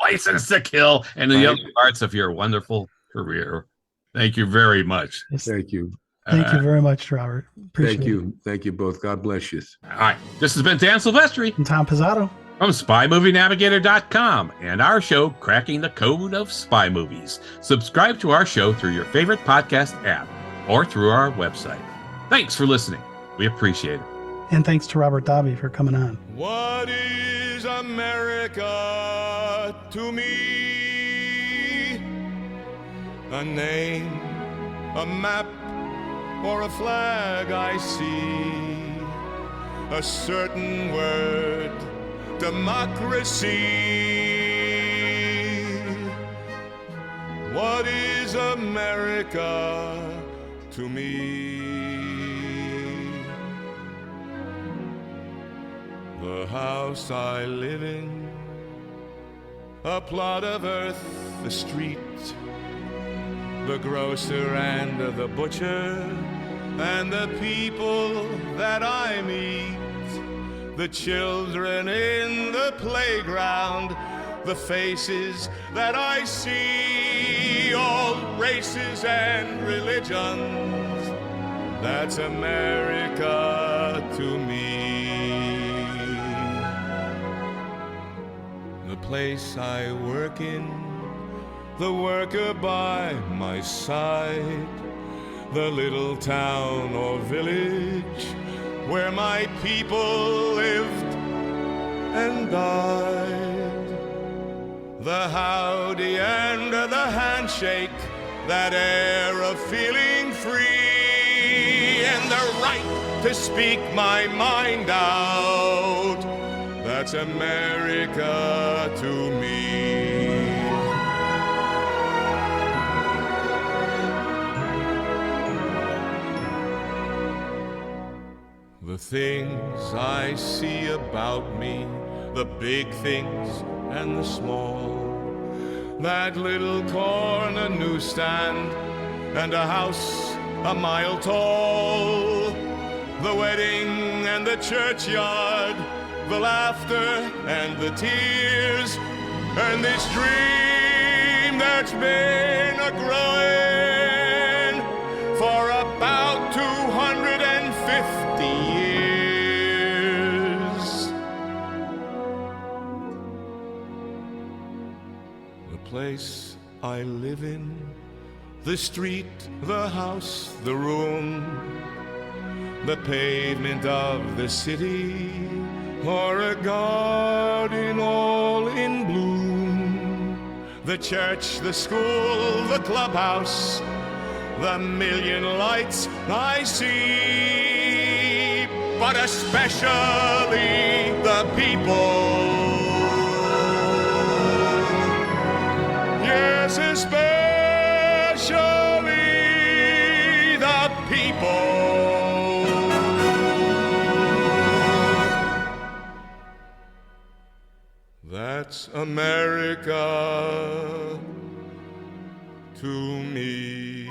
License to Kill, and the other parts of your wonderful career. Thank you very much. Thank you. Thank you very much, Robert. Appreciate it. Thank you both. God bless you. All right. This has been Dan Silvestri and Tom Pizzato from SpyMovieNavigator.com and our show, Cracking the Code of Spy Movies. Subscribe to our show through your favorite podcast app or through our website. Thanks for listening. We appreciate it. And thanks to Robert Davi for coming on. What is America to me? A name, a map, or a flag I see. A certain word, democracy. What is America to me? The house I live in, a plot of earth, the street, the grocer and the butcher, and the people that I meet, the children in the playground, the faces that I see, all races and religions, that's America to me. The place I work in, the worker by my side, the little town or village where my people lived and died. The howdy and the handshake, that air of feeling free, and the right to speak my mind out. That's America to me. The things I see about me, the big things and the small, that little corner newsstand and a house a mile tall, the wedding and the churchyard, the laughter and the tears, and this dream that's been a-growing for about 250 years. The place I live in, the street, the house, the room, the pavement of the city, or a garden all in bloom. The church, the school, the clubhouse, the million lights I see, but especially the people. Yes, especially the people. That's America to me.